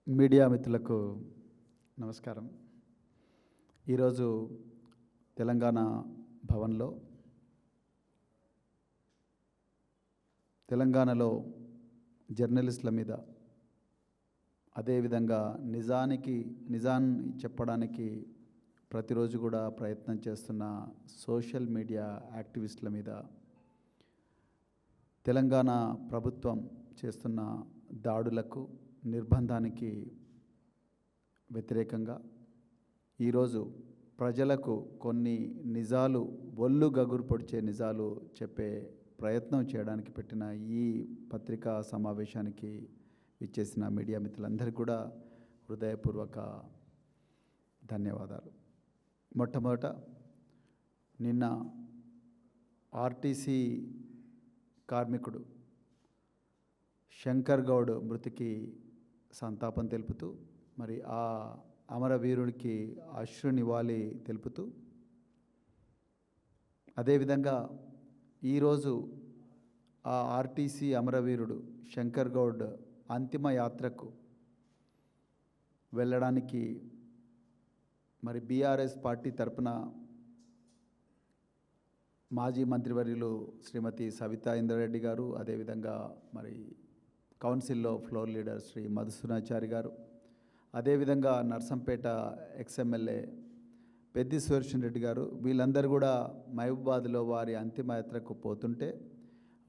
Media మిత్రులకు నమస్కారం. ఈరోజు తెలంగాణ భవన్లో తెలంగాణలో జర్నలిస్టుల మీద అదేవిధంగా నిజాన్ని చెప్పడానికి ప్రతిరోజు కూడా ప్రయత్నం చేస్తున్న సోషల్ మీడియా యాక్టివిస్టుల మీద తెలంగాణ ప్రభుత్వం చేస్తున్న దాడులకు నిర్బంధానికి వ్యతిరేకంగా ఈరోజు ప్రజలకు కొన్ని నిజాలు ఒళ్ళు గగురు పొడిచే నిజాలు చెప్పే ప్రయత్నం చేయడానికి పెట్టిన ఈ పత్రికా సమావేశానికి ఇచ్చేసిన మీడియా మిత్రులందరికీ కూడా హృదయపూర్వక ధన్యవాదాలు. మొట్టమొదట నిన్న ఆర్టీసీ కార్మికుడు శంకర్ గౌడ్ మృతికి సంతాపం తెలుపుతూ మరి ఆ అమరవీరుడికి అశ్రు నివాళి తెలుపుతూ అదేవిధంగా ఈరోజు ఆ ఆర్టీసీ అమరవీరుడు శంకర్ గౌడ్ అంతిమ యాత్రకు వెళ్ళడానికి మరి బీఆర్ఎస్ పార్టీ తరపున మాజీ మంత్రివర్యులు శ్రీమతి సవితా ఇంద్రారెడ్డి గారు, అదేవిధంగా మరి కౌన్సిల్లో ఫ్లోర్ లీడర్ శ్రీ మధుసూనాచారి గారు, అదేవిధంగా నర్సంపేట ఎక్స్ఎమ్మెల్యే పెద్ది సుదర్శన్ రెడ్డి గారు, వీళ్ళందరూ కూడా మహబూబాద్లో వారి అంతిమయాత్రకు పోతుంటే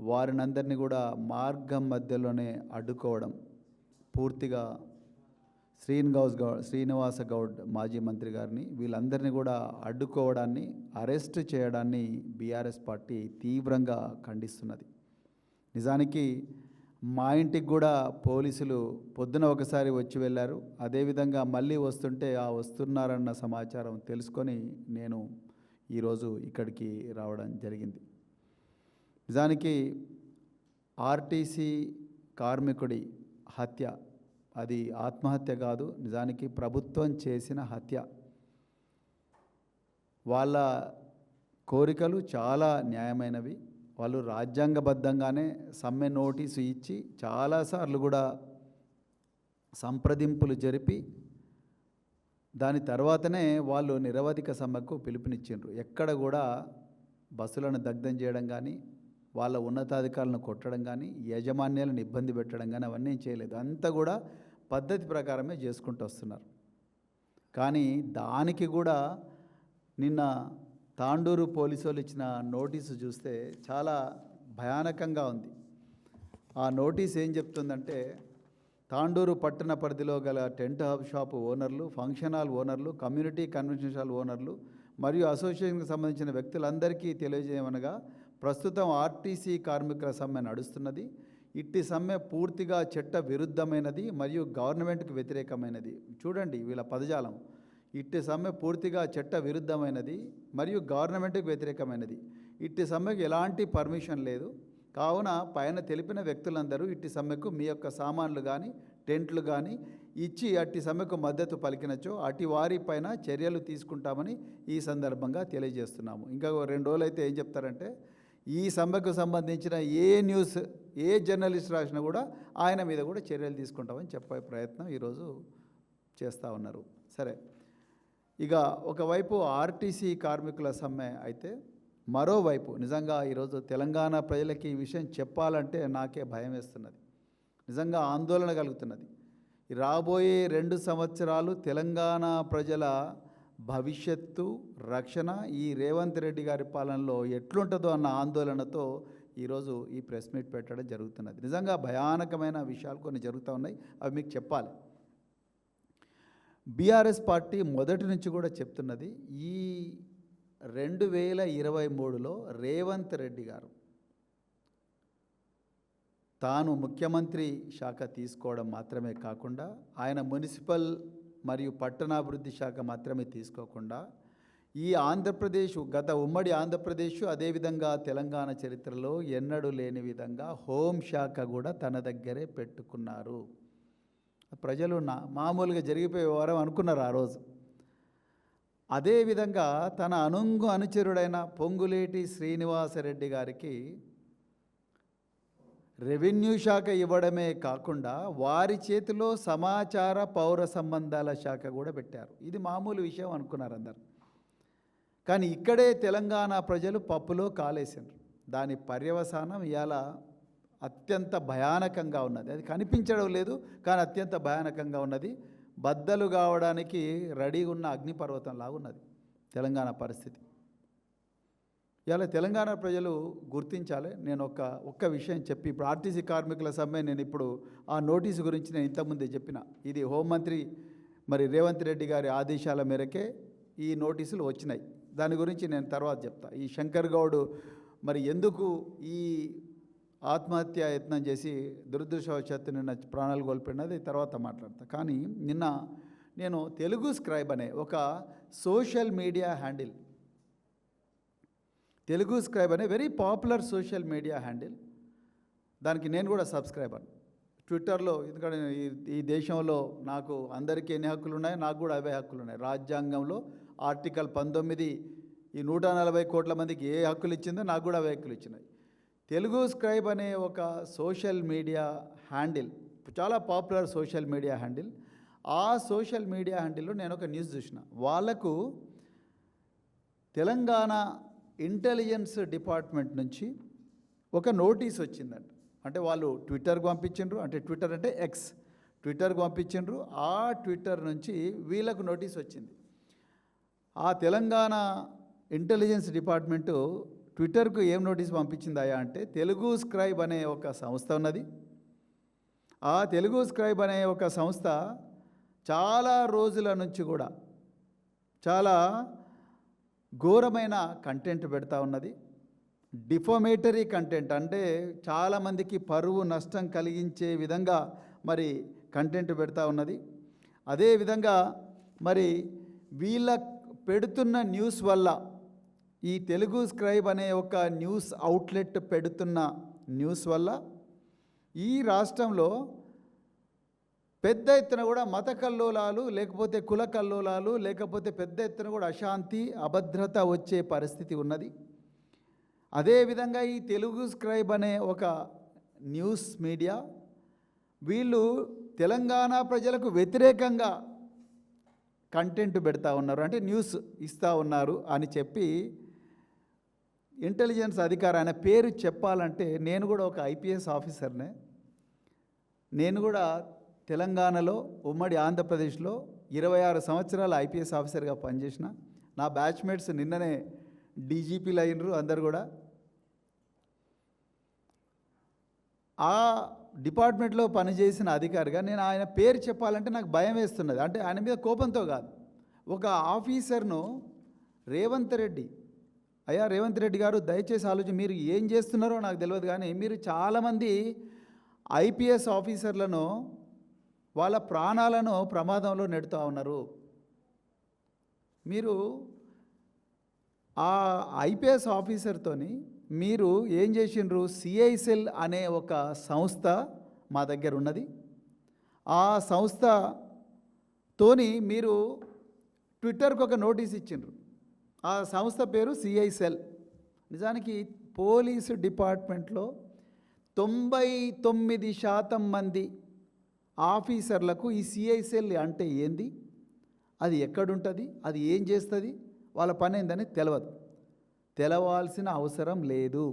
వారినందరినీ కూడా మార్గం మధ్యలోనే అడ్డుకోవడం, పూర్తిగా శ్రీనివాస గౌడ్ మాజీ మంత్రి గారిని వీళ్ళందరినీ కూడా అడ్డుకోవడాన్ని, అరెస్ట్ చేయడాన్ని బీఆర్ఎస్ పార్టీ తీవ్రంగా ఖండిస్తున్నది. నిజానికి మా ఇంటికి కూడా పోలీసులు పొద్దున ఒకసారి వచ్చి వెళ్ళారు. అదేవిధంగా మళ్ళీ వస్తున్నారన్న సమాచారం తెలుసుకొని నేను ఈరోజు ఇక్కడికి రావడం జరిగింది. నిజానికి ఆర్టీసీ కార్మికుడి హత్య అది ఆత్మహత్య కాదు, నిజానికి ప్రభుత్వం చేసిన హత్య. వాళ్ళ కోరికలు చాలా న్యాయమైనవి. వాళ్ళు రాజ్యాంగబద్ధంగానే సమ్మె నోటీసు ఇచ్చి చాలాసార్లు కూడా సంప్రదింపులు జరిపి దాని తర్వాతనే వాళ్ళు నిరవధిక సమ్మెకు పిలుపునిచ్చిండ్రు. ఎక్కడ కూడా బస్సులను దగ్ధం చేయడం కానీ, వాళ్ళ ఉన్నతాధికారులను కొట్టడం కానీ, యాజమాన్యాలను ఇబ్బంది పెట్టడం కానీ అవన్నీ చేయలేదు. అంతా కూడా పద్ధతి ప్రకారమే చేసుకుంటూ వస్తున్నారు. కానీ దానికి కూడా నిన్న తాండూరు పోలీసు వాళ్ళు ఇచ్చిన నోటీసు చూస్తే చాలా భయానకంగా ఉంది. ఆ నోటీస్ ఏం చెప్తుందంటే, తాండూరు పట్టణ పరిధిలో గల టెంట్ హబ్ షాపు ఓనర్లు, ఫంక్షన్ హాల్ ఓనర్లు, కమ్యూనిటీ కన్వెన్షన్ హాల్ ఓనర్లు మరియు అసోసియేషన్కి సంబంధించిన వ్యక్తులందరికీ తెలియజేయమనగా, ప్రస్తుతం ఆర్టీసీ కార్మికుల సమ్మె నడుస్తున్నది. ఇట్టి సమ్మె పూర్తిగా చట్ట విరుద్ధమైనది మరియు గవర్నమెంట్కి వ్యతిరేకమైనది. చూడండి వీళ్ళ పదజాలం. ఇట్టి సమ్మె పూర్తిగా చట్ట విరుద్ధమైనది మరియు గవర్నమెంట్కి వ్యతిరేకమైనది. ఇట్టి సమ్మెకు ఎలాంటి పర్మిషన్ లేదు. కావున పైన తెలిపిన వ్యక్తులందరూ ఇట్టి సమ్మెకు మీ యొక్క సామాన్లు కానీ టెంట్లు కానీ ఇచ్చి అట్టి సమ్మెకు మద్దతు పలికినచో అటు వారిపైన చర్యలు తీసుకుంటామని ఈ సందర్భంగా తెలియజేస్తున్నాము. ఇంకా 2 రోజులు అయితే ఏం చెప్తారంటే, ఈ సమ్మెకు సంబంధించిన ఏ న్యూస్ ఏ జర్నలిస్ట్ రాసినా కూడా ఆయన మీద కూడా చర్యలు తీసుకుంటామని చెప్పే ప్రయత్నం ఈరోజు చేస్తూ ఉన్నారు. సరే, ఇక ఒకవైపు ఆర్టీసీ కార్మికుల సమ్మె అయితే, మరోవైపు నిజంగా ఈరోజు తెలంగాణ ప్రజలకి ఈ విషయం చెప్పాలంటే నాకే భయం వేస్తున్నది, నిజంగా ఆందోళన కలుగుతున్నది. రాబోయే 2 సంవత్సరాలు తెలంగాణ ప్రజల భవిష్యత్తు రక్షణ ఈ రేవంత్ రెడ్డి గారి పాలనలో ఎట్లుంటుందో అన్న ఆందోళనతో ఈరోజు ఈ ప్రెస్ మీట్ పెట్టడం జరుగుతున్నది. నిజంగా భయానకమైన విషయాలు కొన్ని జరుగుతూ ఉన్నాయి, అవి మీకు చెప్పాలి. బీఆర్ఎస్ పార్టీ మొదటి నుంచి కూడా చెప్తున్నది, ఈ 2023లో రేవంత్ రెడ్డి గారు తాను ముఖ్యమంత్రి శాఖ తీసుకోవడం మాత్రమే కాకుండా, ఆయన మున్సిపల్ మరియు పట్టణాభివృద్ధి శాఖ మాత్రమే తీసుకోకుండా, ఈ ఆంధ్రప్రదేశ్ గత ఉమ్మడి ఆంధ్రప్రదేశ్ అదేవిధంగా తెలంగాణ చరిత్రలో ఎన్నడూ లేని విధంగా హోంశాఖ కూడా తన దగ్గరే పెట్టుకున్నారు. ప్రజలు మామూలుగా జరిగిపోయే వారం అనుకున్నారు ఆ రోజు. అదేవిధంగా తన అనుచరుడైన పొంగులేటి శ్రీనివాసరెడ్డి గారికి రెవెన్యూ శాఖ ఇవ్వడమే కాకుండా వారి చేతిలో సమాచార పౌర సంబంధాల శాఖ కూడా పెట్టారు. ఇది మామూలు విషయం అనుకున్నారు అందరు. కానీ ఇక్కడే తెలంగాణ ప్రజలు పప్పులో కాలేసారు. దాని పర్యవసానం ఇవాళ అత్యంత భయానకంగా ఉన్నది. అది కనిపించడం లేదు, కానీ అత్యంత భయానకంగా ఉన్నది. బద్దలు కావడానికి రెడీగా ఉన్న అగ్నిపర్వతంలాగా ఉన్నది తెలంగాణ పరిస్థితి. ఇలా తెలంగాణ ప్రజలు గుర్తించాలి. నేను ఒక్క విషయం చెప్పి, ఇప్పుడు ఆర్టీసీ కార్మికుల సమ్మె, నేను ఇప్పుడు ఆ నోటీసు గురించి నేను ఇంతకుముందే చెప్పిన. ఇది హోంమంత్రి రేవంత్ రెడ్డి గారి ఆదేశాల మేరకే ఈ నోటీసులు వచ్చినాయి. దాని గురించి నేను తర్వాత చెప్తా. ఈ శంకర్ గౌడ్ ఎందుకు ఈ ఆత్మహత్య యత్నం చేసి దురదృష్టవశాత్తు నిన్న ప్రాణాలు కోల్పోయినది తర్వాత మాట్లాడతా. కానీ నిన్న నేను తెలుగు స్క్రైబ్ అనే ఒక social media handle, Telugu Scribe అనే very popular social media handle, దానికి నేను కూడా సబ్స్క్రైబర్ ట్విట్టర్లో. ఎందుకంటే ఈ దేశంలో నాకు అందరికీ ఎన్ని హక్కులు ఉన్నాయో నాకు కూడా అవే హక్కులు ఉన్నాయి. రాజ్యాంగంలో ఆర్టికల్ 19 ఈ 140 కోట్ల మందికి ఏ హక్కులు ఇచ్చిందో నాకు కూడా అవే హక్కులు ఇచ్చినాయి. తెలుగు స్క్రైబ్ అనే ఒక సోషల్ మీడియా హ్యాండిల్, చాలా పాపులర్ సోషల్ మీడియా హ్యాండిల్. ఆ సోషల్ మీడియా హ్యాండిల్లో నేను ఒక న్యూస్ చూసిన. వాళ్ళకు తెలంగాణ ఇంటెలిజెన్స్ డిపార్ట్మెంట్ నుంచి ఒక నోటీస్ వచ్చిందంట. అంటే వాళ్ళు ట్విట్టర్కి పంపించిండ్రు, అంటే ట్విట్టర్ అంటే ఎక్స్, ట్విట్టర్కి పంపించిండ్రు. ఆ ట్విట్టర్ నుంచి వీళ్ళకు నోటీస్ వచ్చింది. ఆ తెలంగాణ ఇంటెలిజెన్స్ డిపార్ట్మెంటు ట్విట్టర్కు ఏం నోటీస్ పంపించిందా అంటే, తెలుగు స్క్రైబ్ అనే ఒక సంస్థ ఉన్నది. ఆ తెలుగు స్క్రైబ్ అనే ఒక సంస్థ చాలా రోజుల నుంచి కూడా చాలా ఘోరమైన కంటెంట్ పెడతా ఉన్నది. డిఫామేటరీ కంటెంట్, అంటే చాలామందికి పరువు నష్టం కలిగించే విధంగా కంటెంట్ పెడతా ఉన్నది. అదేవిధంగా వీళ్ళ పెడుతున్న న్యూస్ వల్ల, ఈ తెలుగు స్క్రైబ్ అనే ఒక న్యూస్ అవుట్లెట్ పెడుతున్న న్యూస్ వల్ల ఈ రాష్ట్రంలో పెద్ద ఎత్తున కూడా మత కల్లోలాలు, లేకపోతే కుల కల్లోలాలు, లేకపోతే పెద్ద ఎత్తున కూడా అశాంతి, అభద్రత వచ్చే పరిస్థితి ఉన్నది. అదేవిధంగా ఈ తెలుగు స్క్రైబ్ అనే ఒక న్యూస్ మీడియా వీళ్ళు తెలంగాణ ప్రజలకు వ్యతిరేకంగా కంటెంట్ పెడతా ఉన్నారు, అంటే న్యూస్ ఇస్తూ ఉన్నారు అని చెప్పి ఇంటెలిజెన్స్ అధికారి, ఆయన పేరు చెప్పాలంటే, నేను కూడా ఒక ఐపీఎస్ ఆఫీసర్నే. నేను కూడా తెలంగాణలో ఉమ్మడి ఆంధ్రప్రదేశ్లో 26 సంవత్సరాలు ఐపీఎస్ ఆఫీసర్గా పనిచేసిన. నా బ్యాచ్మేట్స్ నిన్ననే డీజీపీలు అయినరు అందరు కూడా. ఆ డిపార్ట్మెంట్లో పనిచేసిన అధికారిగా నేను ఆయన పేరు చెప్పాలంటే నాకు భయం వేస్తున్నది. అంటే ఆయన మీద కోపంతో కాదు, ఒక ఆఫీసర్ను రేవంత్ రెడ్డి, అయ్యా రేవంత్ రెడ్డి గారు దయచేసి ఆలోచన, మీరు ఏం చేస్తున్నారో నాకు తెలియదు, కానీ మీరు చాలామంది ఐపీఎస్ ఆఫీసర్లను వాళ్ళ ప్రాణాలను ప్రమాదంలో నెడుతూ ఉన్నారు. మీరు ఆ ఐపీఎస్ ఆఫీసర్తోని మీరు ఏం చేసిండ్రు, సిఐసెల్ అనే ఒక సంస్థ మా దగ్గర ఉన్నది. ఆ సంస్థతోని మీరు ట్విట్టర్కి ఒక నోటీస్ ఇచ్చిండ్రు. ఆ సంస్థ పేరు సిఐసెల్. నిజానికి పోలీసు డిపార్ట్మెంట్లో 99% మంది ఆఫీసర్లకు ఈ సిఐసెల్ అంటే ఏంది, అది ఎక్కడుంటుంది, అది ఏం చేస్తుంది, వాళ్ళ పని ఏందని తెలియదు, తెలవాల్సిన అవసరం లేదు,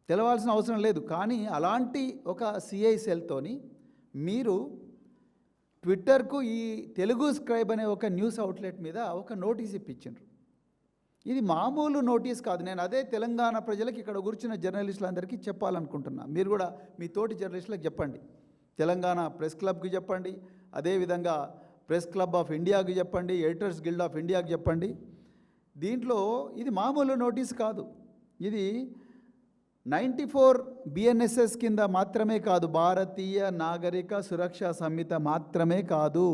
తెలవాల్సిన అవసరం లేదు. కానీ అలాంటి ఒక సిఐసెల్తోని మీరు ట్విట్టర్కు ఈ తెలుగు స్క్రైబ్ అనే ఒక న్యూస్ అవుట్లెట్ మీద ఒక నోటీస్ ఇప్పించారు. ఇది మామూలు నోటీస్ కాదు. నేను అదే తెలంగాణ ప్రజలకు, ఇక్కడ కూర్చున్న జర్నలిస్టులందరికీ చెప్పాలనుకుంటున్నా. మీరు కూడా మీ తోటి జర్నలిస్టులకు చెప్పండి, తెలంగాణ ప్రెస్ క్లబ్కి చెప్పండి, అదేవిధంగా ప్రెస్ క్లబ్ ఆఫ్ ఇండియాకి చెప్పండి, ఎడిటర్స్ గిల్డ్ ఆఫ్ ఇండియాకి చెప్పండి. దీంట్లో ఇది మామూలు నోటీస్ కాదు. ఇది 94 BNSS కింద మాత్రమే కాదు, భారతీయ నాగరిక సురక్షా సంహిత మాత్రమే కాదు,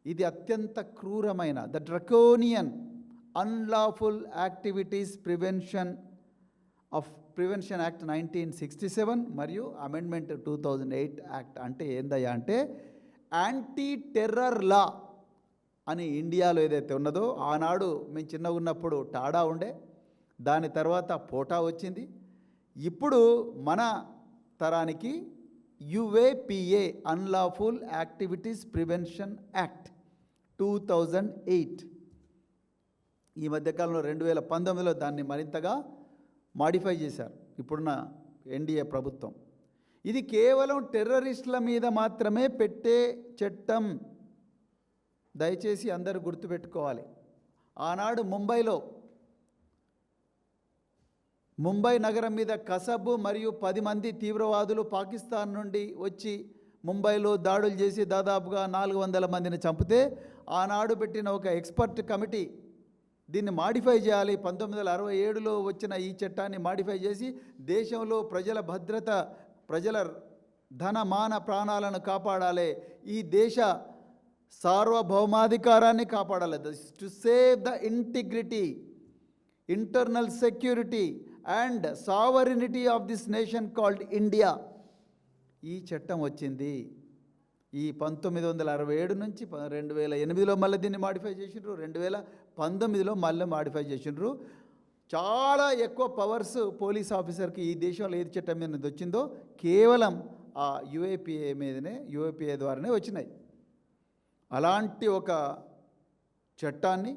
ఇది అత్యంత క్రూరమైన the draconian unlawful activities prevention act 1967 మరియు అమెండ్మెంట్ 2008 యాక్ట్. అంటే ఏందయ్యా అంటే, యాంటీ టెర్రర్ లా అని ఇండియాలో ఏదైతే ఉన్నదో, ఆనాడు మేము చిన్నగా ఉన్నప్పుడు టాడా ఉండే, దాని తర్వాత పోటా వచ్చింది, ఇప్పుడు మన తరానికి UAPA unlawful activities prevention act 2008 ఈ మధ్యకాలంలో 2019లో దాన్ని మరింతగా మాడిఫై చేశారు ఇప్పుడున్న ఎన్డీఏ ప్రభుత్వం. ఇది కేవలం టెర్రరిస్టుల మీద మాత్రమే పెట్టే చట్టం. దయచేసి అందరూ గుర్తుపెట్టుకోవాలి. ఆనాడు ముంబై నగరం మీద కసబ్ మరియు 10 మంది తీవ్రవాదులు పాకిస్తాన్ నుండి వచ్చి ముంబైలో దాడులు చేసి దాదాపుగా 400 మందిని చంపితే ఆనాడు పెట్టిన ఒక ఎక్స్పర్ట్ కమిటీ దీన్ని మాడిఫై చేయాలి. 1967లో వచ్చిన ఈ చట్టాన్ని మాడిఫై చేసి దేశంలో ప్రజల భద్రత, ప్రజల ధనమాన ప్రాణాలను కాపాడాలి, ఈ దేశ సార్వభౌమాధికారాన్ని కాపాడాలి. To save the integrity, internal security and sovereignty of this nation called India. ఈ చట్టం వచ్చింది. ఈ 1967 నుంచి 2008లో మళ్ళీ దీన్ని మాడిఫై చేసిండ్రు, 2019లో మళ్ళీ మాడిఫై చేసిండ్రు. చాలా ఎక్కువ పవర్స్ పోలీస్ ఆఫీసర్కి ఈ దేశంలో ఏది చట్టం మీద వచ్చిందో కేవలం ఆ యుఏపిఏ ద్వారానే వచ్చినాయి. అలాంటి ఒక చట్టాన్ని,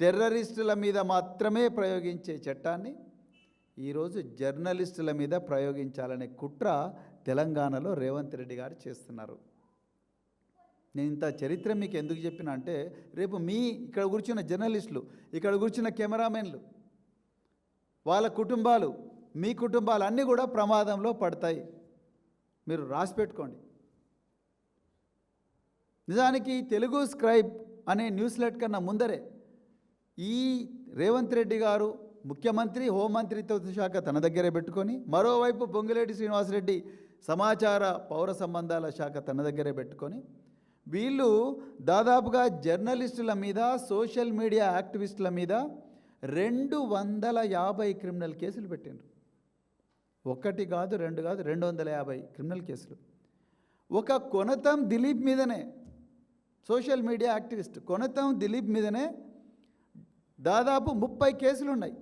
టెర్రరిస్టుల మీద మాత్రమే ప్రయోగించే చట్టాన్ని ఈరోజు జర్నలిస్టుల మీద ప్రయోగించాలనే కుట్ర తెలంగాణలో రేవంత్ రెడ్డి గారు చేస్తున్నారు. నేను ఇంత చరిత్ర మీకు ఎందుకు చెప్పిన అంటే, రేపు ఇక్కడ కూర్చున్న జర్నలిస్టులు, ఇక్కడ కూర్చున్న కెమెరామెన్లు, వాళ్ళ కుటుంబాలు, మీ కుటుంబాలు అన్నీ కూడా ప్రమాదంలో పడతాయి. మీరు రాసి పెట్టుకోండి. నిజానికి తెలుగు స్క్రైబ్ అనే న్యూస్లెట్ కన్నా ముందరే ఈ రేవంత్ రెడ్డి గారు ముఖ్యమంత్రి, హోంమంత్రిత్వ శాఖ తన దగ్గరే పెట్టుకొని, మరోవైపు పొంగులేటి శ్రీనివాసరెడ్డి సమాచార పౌర సంబంధాల శాఖ తన దగ్గరే పెట్టుకొని, వీళ్ళు దాదాపుగా జర్నలిస్టుల మీద, సోషల్ మీడియా యాక్టివిస్టుల మీద 250 క్రిమినల్ కేసులు పెట్టిండ్రు. ఒకటి కాదు, రెండు కాదు, 250 క్రిమినల్ కేసులు. ఒక కొనతం దిలీప్ మీదనే, social media activist Konatham Dilip మీదనే దాదాపు 30 కేసులు ఉన్నాయి.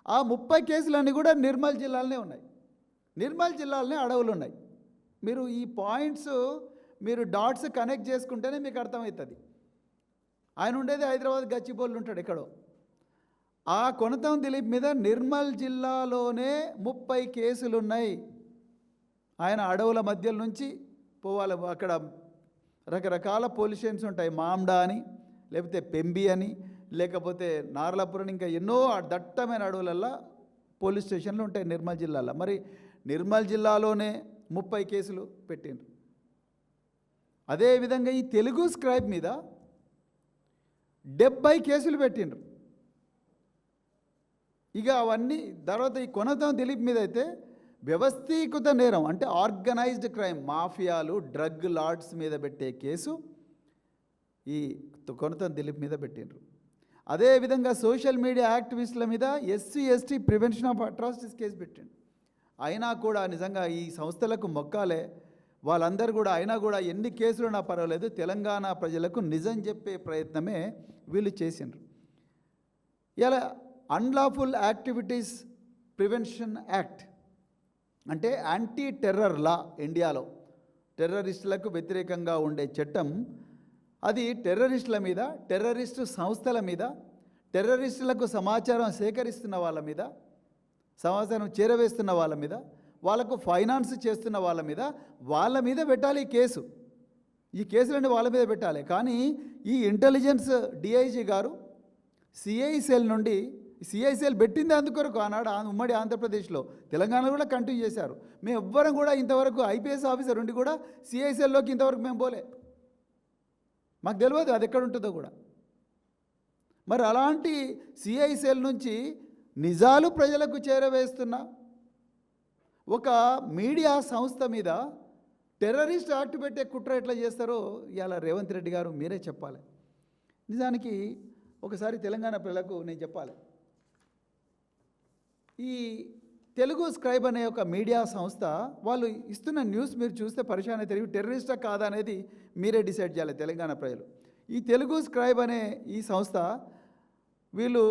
ఆ 30 కేసులన్నీ కూడా నిర్మల్ జిల్లాలోనే ఉన్నాయి. నిర్మల్ జిల్లాలోనే అడవులు ఉన్నాయి. మీరు ఈ పాయింట్స్, మీరు డాట్స్ కనెక్ట్ చేసుకుంటేనే మీకు అర్థమవుతుంది. ఆయన ఉండేది హైదరాబాద్ గచ్చిబౌలి ఉంటాడు ఎక్కడో. ఆ కొనతం దిలీప్ మీద నిర్మల్ జిల్లాలోనే 30 కేసులు ఉన్నాయి. ఆయన అడవుల మధ్యల నుంచి పోవాలి. అక్కడ రకరకాల పోలీస్ స్టేషన్స్ ఉంటాయి. మామ్డా అని, లేకపోతే పెంబి అని, లేకపోతే నార్లాపురం, ఇంకా ఎన్నో దట్టమైన అడవులల్లో పోలీస్ స్టేషన్లు ఉంటాయి నిర్మల్ జిల్లాలో. మరి నిర్మల్ జిల్లాలోనే 30 కేసులు పెట్టిండ్రు. అదేవిధంగా ఈ తెలుగు స్క్రైబ్ మీద 70 కేసులు పెట్టిండ్రు. ఇక అవన్నీ తర్వాత ఈ కొనతం దిలీప్ మీద అయితే వ్యవస్థీకృత నేరం, అంటే ఆర్గనైజ్డ్ క్రైమ్, మాఫియాలు, డ్రగ్ లార్డ్స్ మీద పెట్టే కేసు ఈ కొనతం దిలీప్ మీద పెట్టిండ్రు. అదేవిధంగా సోషల్ మీడియా యాక్టివిస్టుల మీద SC/ST prevention of atrocities case పెట్టిండు. అయినా కూడా నిజంగా ఈ సంస్థలకు మొక్కాలే, వాళ్ళందరూ కూడా అయినా కూడా ఎన్ని కేసులున్నా పర్వాలేదు, తెలంగాణ ప్రజలకు నిజం చెప్పే ప్రయత్నమే వీళ్ళు చేసిండ్రు. ఇలా అన్లాఫుల్ యాక్టివిటీస్ ప్రివెన్షన్ యాక్ట్ అంటే యాంటీ టెర్రర్ లా, ఇండియాలో టెర్రరిస్టులకు వ్యతిరేకంగా ఉండే చట్టం. అది టెర్రరిస్టుల మీద, టెర్రరిస్టు సంస్థల మీద, టెర్రరిస్టులకు సమాచారం సేకరిస్తున్న వాళ్ళ మీద, సమాచారం చేరవేస్తున్న వాళ్ళ మీద, వాళ్ళకు ఫైనాన్స్ చేస్తున్న వాళ్ళ మీద పెట్టాలి ఈ కేసు. ఈ కేసులన్నీ వాళ్ళ మీద పెట్టాలి. కానీ ఈ ఇంటెలిజెన్స్ డిఐజీ గారు సిఐసిఎల్ పెట్టింది అందుకొరకు ఆనాడు ఉమ్మడి ఆంధ్రప్రదేశ్లో, తెలంగాణలో కూడా కంటిన్యూ చేశారు. మేము ఎవ్వరం కూడా ఇంతవరకు IPS ఆఫీసర్ ఉండి కూడా సిఐసిఎల్లోకి ఇంతవరకు మేము పోలే, మాకు తెలియదు అది ఎక్కడ ఉంటుందో కూడా. మరి అలాంటి సిఐసిఎల్ నుంచి నిజాలు ప్రజలకు చేరవేస్తున్న ఒక మీడియా సంస్థ మీద టెర్రరిస్ట్ యాక్ట్ పెట్టే కుట్ర ఎట్లా చేస్తారో ఇవాళ రేవంత్ రెడ్డి గారు మీరే చెప్పాలి. నిజానికి ఒకసారి తెలంగాణ ప్రజలకు నేను చెప్పాలి, ఈ తెలుగు స్క్రైబ్ అనే ఒక మీడియా సంస్థ వాళ్ళు ఇస్తున్న న్యూస్ మీరు చూస్తే పరిశాన తెలివి టెర్రరిస్టా కాదా అనేది మీరే డిసైడ్ చేయాలి తెలంగాణ ప్రజలు. ఈ తెలుగు స్క్రైబ్ అనే ఈ సంస్థ వీళ్ళు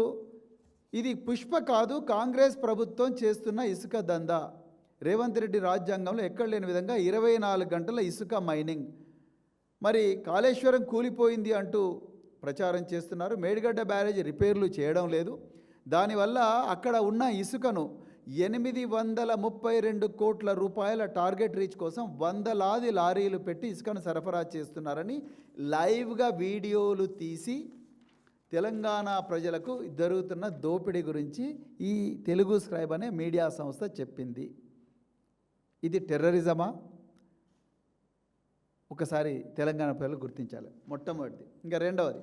ఇది పుష్ప కాదు, కాంగ్రెస్ ప్రభుత్వం చేస్తున్న ఇసుక దందా. రేవంత్ రెడ్డి రాజ్యాంగంలో ఎక్కడ లేని విధంగా 24 గంటల ఇసుక మైనింగ్. మరి కాళేశ్వరం కూలిపోయింది అంటూ ప్రచారం చేస్తున్నారు. మేడిగడ్డ బ్యారేజ్ రిపేర్లు చేయడం లేదు. దానివల్ల అక్కడ ఉన్న ఇసుకను 832 కోట్ల రూపాయల టార్గెట్ రీచ్ కోసం వందలాది లారీలు పెట్టి ఇసుకను సరఫరా చేస్తున్నారని లైవ్గా వీడియోలు తీసి తెలంగాణ ప్రజలకు జరుగుతున్న దోపిడీ గురించి ఈ తెలుగు స్క్రైబ్ అనే మీడియా సంస్థ చెప్పింది. ఇది టెర్రరిజమా? ఒకసారి తెలంగాణ ప్రజలు గుర్తించాలి. మొట్టమొదటిది. ఇంకా రెండవది,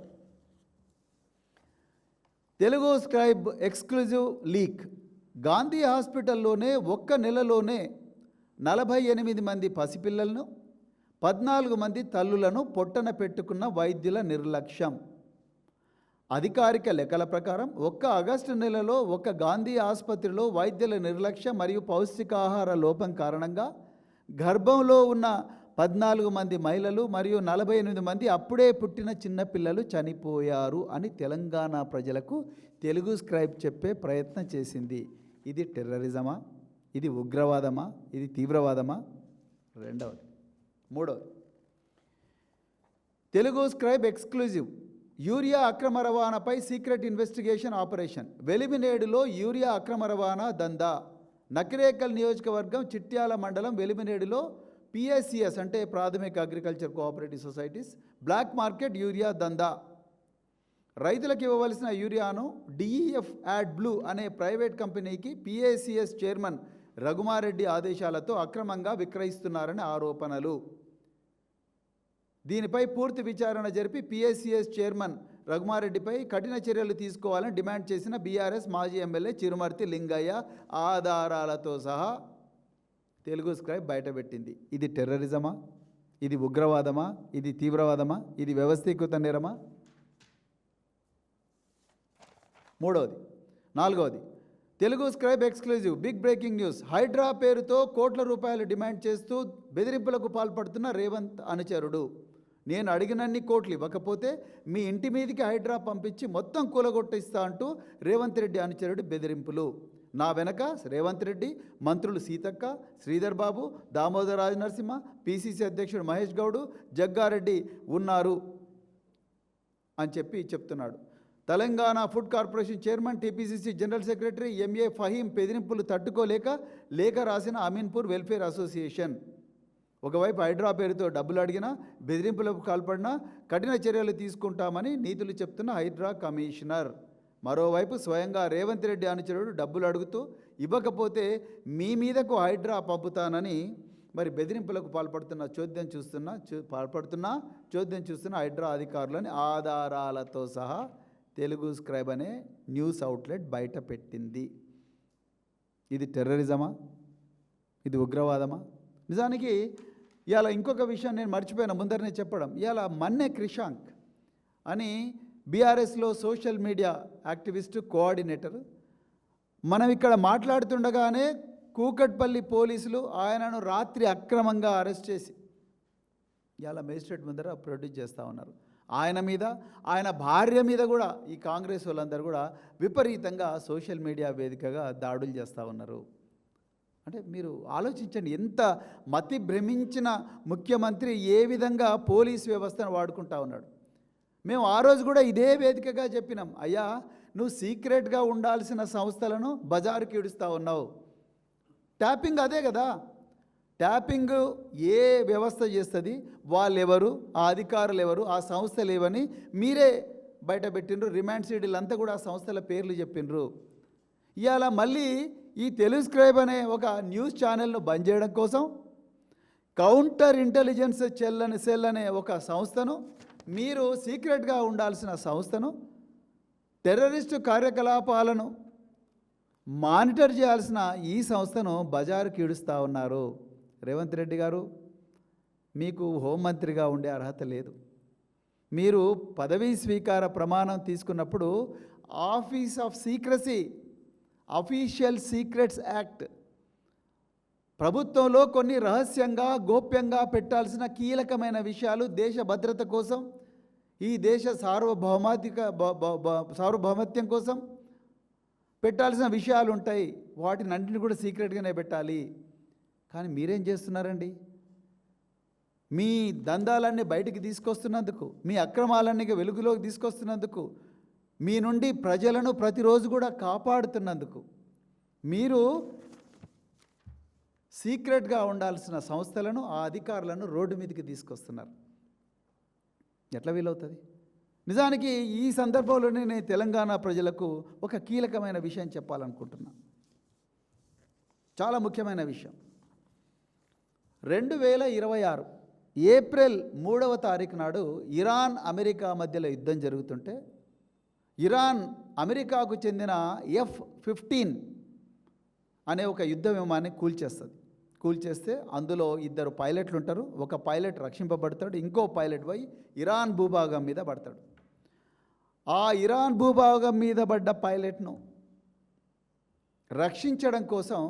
Telugu scribe exclusive leak. Gandhi హాస్పిటల్లోనే ఒక్క నెలలోనే 48 మంది పసిపిల్లలను 14 మంది తల్లులను పొట్టన పెట్టుకున్న వైద్యుల నిర్లక్ష్యం. అధికారిక లెక్కల ప్రకారం ఒక్క ఆగస్టు నెలలో ఒక్క గాంధీ ఆసుపత్రిలో వైద్యుల నిర్లక్ష్యం మరియు పౌష్టికాహార లోపం కారణంగా గర్భంలో ఉన్న 14 మంది మహిళలు మరియు 48 మంది అప్పుడే పుట్టిన చిన్నపిల్లలు చనిపోయారు అని తెలంగాణ ప్రజలకు తెలుగు స్క్రైబ్ చెప్పే ప్రయత్నం చేసింది. ఇది టెర్రరిజమా? ఇది ఉగ్రవాదమా? ఇది తీవ్రవాదమా? రెండవది. మూడవది, తెలుగు స్క్రైబ్ ఎక్స్క్లూజివ్. యూరియా అక్రమ రవాణాపై సీక్రెట్ ఇన్వెస్టిగేషన్ ఆపరేషన్. వెలిమినేడులో యూరియా అక్రమ రవాణా దందా. నకిరేకల్ నియోజకవర్గం చిట్యాల మండలం వెలిమినేడులో PACS అంటే ప్రాథమిక agriculture cooperative societies black market urea దందా. రైతులకు ఇవ్వవలసిన యూరియాను DEF యాడ్ బ్లూ అనే ప్రైవేట్ కంపెనీకి PACS చైర్మన్ రఘుమారెడ్డి ఆదేశాలతో అక్రమంగా విక్రయిస్తున్నారని ఆరోపణలు. దీనిపై పూర్తి విచారణ జరిపి PACS చైర్మన్ రఘుమారెడ్డిపై కఠిన చర్యలు తీసుకోవాలని డిమాండ్ చేసిన BRS మాజీ ఎమ్మెల్యే చిరుమర్తి లింగయ్య ఆధారాలతో సహా తెలుగు స్క్రైబ్ బయటపెట్టింది. ఇది టెర్రరిజమా? ఇది ఉగ్రవాదమా? ఇది తీవ్రవాదమా? ఇది వ్యవస్థీకృత నేరమా? మూడవది. నాలుగవది, Telugu scribe exclusive big breaking news. Hydraa పేరుతో కోట్ల రూపాయలు డిమాండ్ చేస్తూ బెదిరింపులకు పాల్పడుతున్న రేవంత్ అనుచరుడు. నేను అడిగినన్ని కోట్లు ఇవ్వకపోతే మీ ఇంటి మీదకి హైడ్రా పంపించి మొత్తం కూలగొట్టిస్తా అంటూ రేవంత్ రెడ్డి అనుచరుడు బెదిరింపులు. నా వెనక రేవంత్ రెడ్డి, మంత్రులు సీతక్క, శ్రీధర్ బాబు, దామోదర్ రాజ నరసింహ, PCC అధ్యక్షుడు మహేష్ గౌడ్, జగ్గారెడ్డి ఉన్నారు అని చెప్తున్నాడు. Telangana food corporation chairman, TPCC general secretary MA Faheem బెదిరింపులు తట్టుకోలేక లేఖ రాసిన అమీన్పూర్ వెల్ఫేర్ అసోసియేషన్. ఒకవైపు హైడ్రా పేరుతో డబ్బులు అడిగినా, బెదిరింపులకు పాల్పడినా కఠిన చర్యలు తీసుకుంటామని నీతులు చెప్తున్న హైడ్రా కమిషనర్. మరోవైపు స్వయంగా రేవంత్ రెడ్డి అనుచరుడు డబ్బులు అడుగుతూ ఇవ్వకపోతే మీ మీదకు హైడ్రా పంపుతానని మరి బెదిరింపులకు చోద్యం చూస్తున్న హైడ్రా అధికారులని ఆధారాలతో సహా తెలుగు స్క్రైబ్ అనే న్యూస్ అవుట్లెట్ బయట పెట్టింది. ఇది టెర్రరిజమా? ఇది ఉగ్రవాదమా? నిజానికి ఇవాళ ఇంకొక విషయం నేను మర్చిపోయిన ముందరనే చెప్పడం. ఇవాళ మన్నె క్రిషాంక్ అని BRSలో సోషల్ మీడియా యాక్టివిస్టు, కోఆర్డినేటర్. మనం ఇక్కడ మాట్లాడుతుండగానే కూకట్పల్లి పోలీసులు ఆయనను రాత్రి అక్రమంగా అరెస్ట్ చేసి ఇవాళ మేజిస్ట్రేట్ ముందర ప్రొడ్యూస్ చేస్తూ ఉన్నారు. ఆయన మీద, ఆయన భార్య మీద కూడా ఈ కాంగ్రెస్ వాళ్ళందరూ కూడా విపరీతంగా సోషల్ మీడియా వేదికగా దాడులు చేస్తూ ఉన్నారు. అంటే మీరు ఆలోచించండి, ఎంత మతి భ్రమించిన ముఖ్యమంత్రి ఏ విధంగా పోలీస్ వ్యవస్థను వాడుకుంటా ఉన్నాడు. మేము ఆ రోజు కూడా ఇదే వేదికగా చెప్పినాం, అయ్యా నువ్వు సీక్రెట్గా ఉండాల్సిన సంస్థలను బజారుకి ఇడుస్తూ ఉన్నావు. ట్యాపింగ్ అదే కదా. ట్యాపింగ్ ఏ వ్యవస్థ చేస్తుంది, వాళ్ళు ఎవరు, ఆ అధికారులు ఎవరు, ఆ సంస్థలు ఏవని మీరే బయట పెట్టినరు. రిమాండ్ షీడీలు అంతా కూడా ఆ సంస్థల పేర్లు చెప్పినరు. ఇవాళ మళ్ళీ ఈ తెలుగు స్క్రైబ్ అనే ఒక న్యూస్ ఛానల్ను బంద్ చేయడం కోసం కౌంటర్ ఇంటెలిజెన్స్ సెల్ అనే ఒక సంస్థను, మీరు సీక్రెట్గా ఉండాల్సిన సంస్థను, టెర్రరిస్టు కార్యకలాపాలను మానిటర్ చేయాల్సిన ఈ సంస్థను బజారుకి ఈడుస్తూ ఉన్నారు. రేవంత్ రెడ్డి గారు, మీకు హోంమంత్రిగా ఉండే అర్హత లేదు. మీరు పదవీ స్వీకార ప్రమాణం తీసుకున్నప్పుడు office of secrecy, official secrets act, ప్రభుత్వంలో కొన్ని రహస్యంగా గోప్యంగా పెట్టాల్సిన కీలకమైన విషయాలు దేశ భద్రత కోసం, ఈ దేశ సార్వభౌమత్యం కోసం పెట్టాల్సిన విషయాలు ఉంటాయి, వాటిని అన్నింటిని కూడా సీక్రెట్గానే పెట్టాలి. కానీ మీరేం చేస్తున్నారండి? మీ దందాలన్నీ బయటికి తీసుకొస్తున్నందుకు, మీ అక్రమాలన్నీ వెలుగులోకి తీసుకొస్తున్నందుకు, మీ నుండి ప్రజలను ప్రతిరోజు కూడా కాపాడుతున్నందుకు మీరు సీక్రెట్గా ఉండాల్సిన సంస్థలను, ఆ అధికారులను రోడ్డు మీదకి తీసుకొస్తున్నారు. ఎట్లా వీలవుతుంది? నిజానికి ఈ సందర్భంలోనే నేను తెలంగాణ ప్రజలకు ఒక కీలకమైన విషయం చెప్పాలనుకుంటున్నా. చాలా ముఖ్యమైన విషయం. 2026 ఏప్రిల్ 3వ తారీఖు నాడు ఇరాన్ అమెరికా మధ్యలో యుద్ధం జరుగుతుంటే, ఇరాన్ అమెరికాకు చెందిన F-15 అనే ఒక యుద్ధ విమానాన్ని కూల్చేస్తే అందులో 2 పైలట్లు ఉంటారు. ఒక పైలట్ రక్షింపబడతాడు, ఇంకో పైలట్ పోయి ఇరాన్ భూభాగం మీద పడతాడు. ఆ ఇరాన్ భూభాగం మీద పడ్డ పైలట్ను రక్షించడం కోసం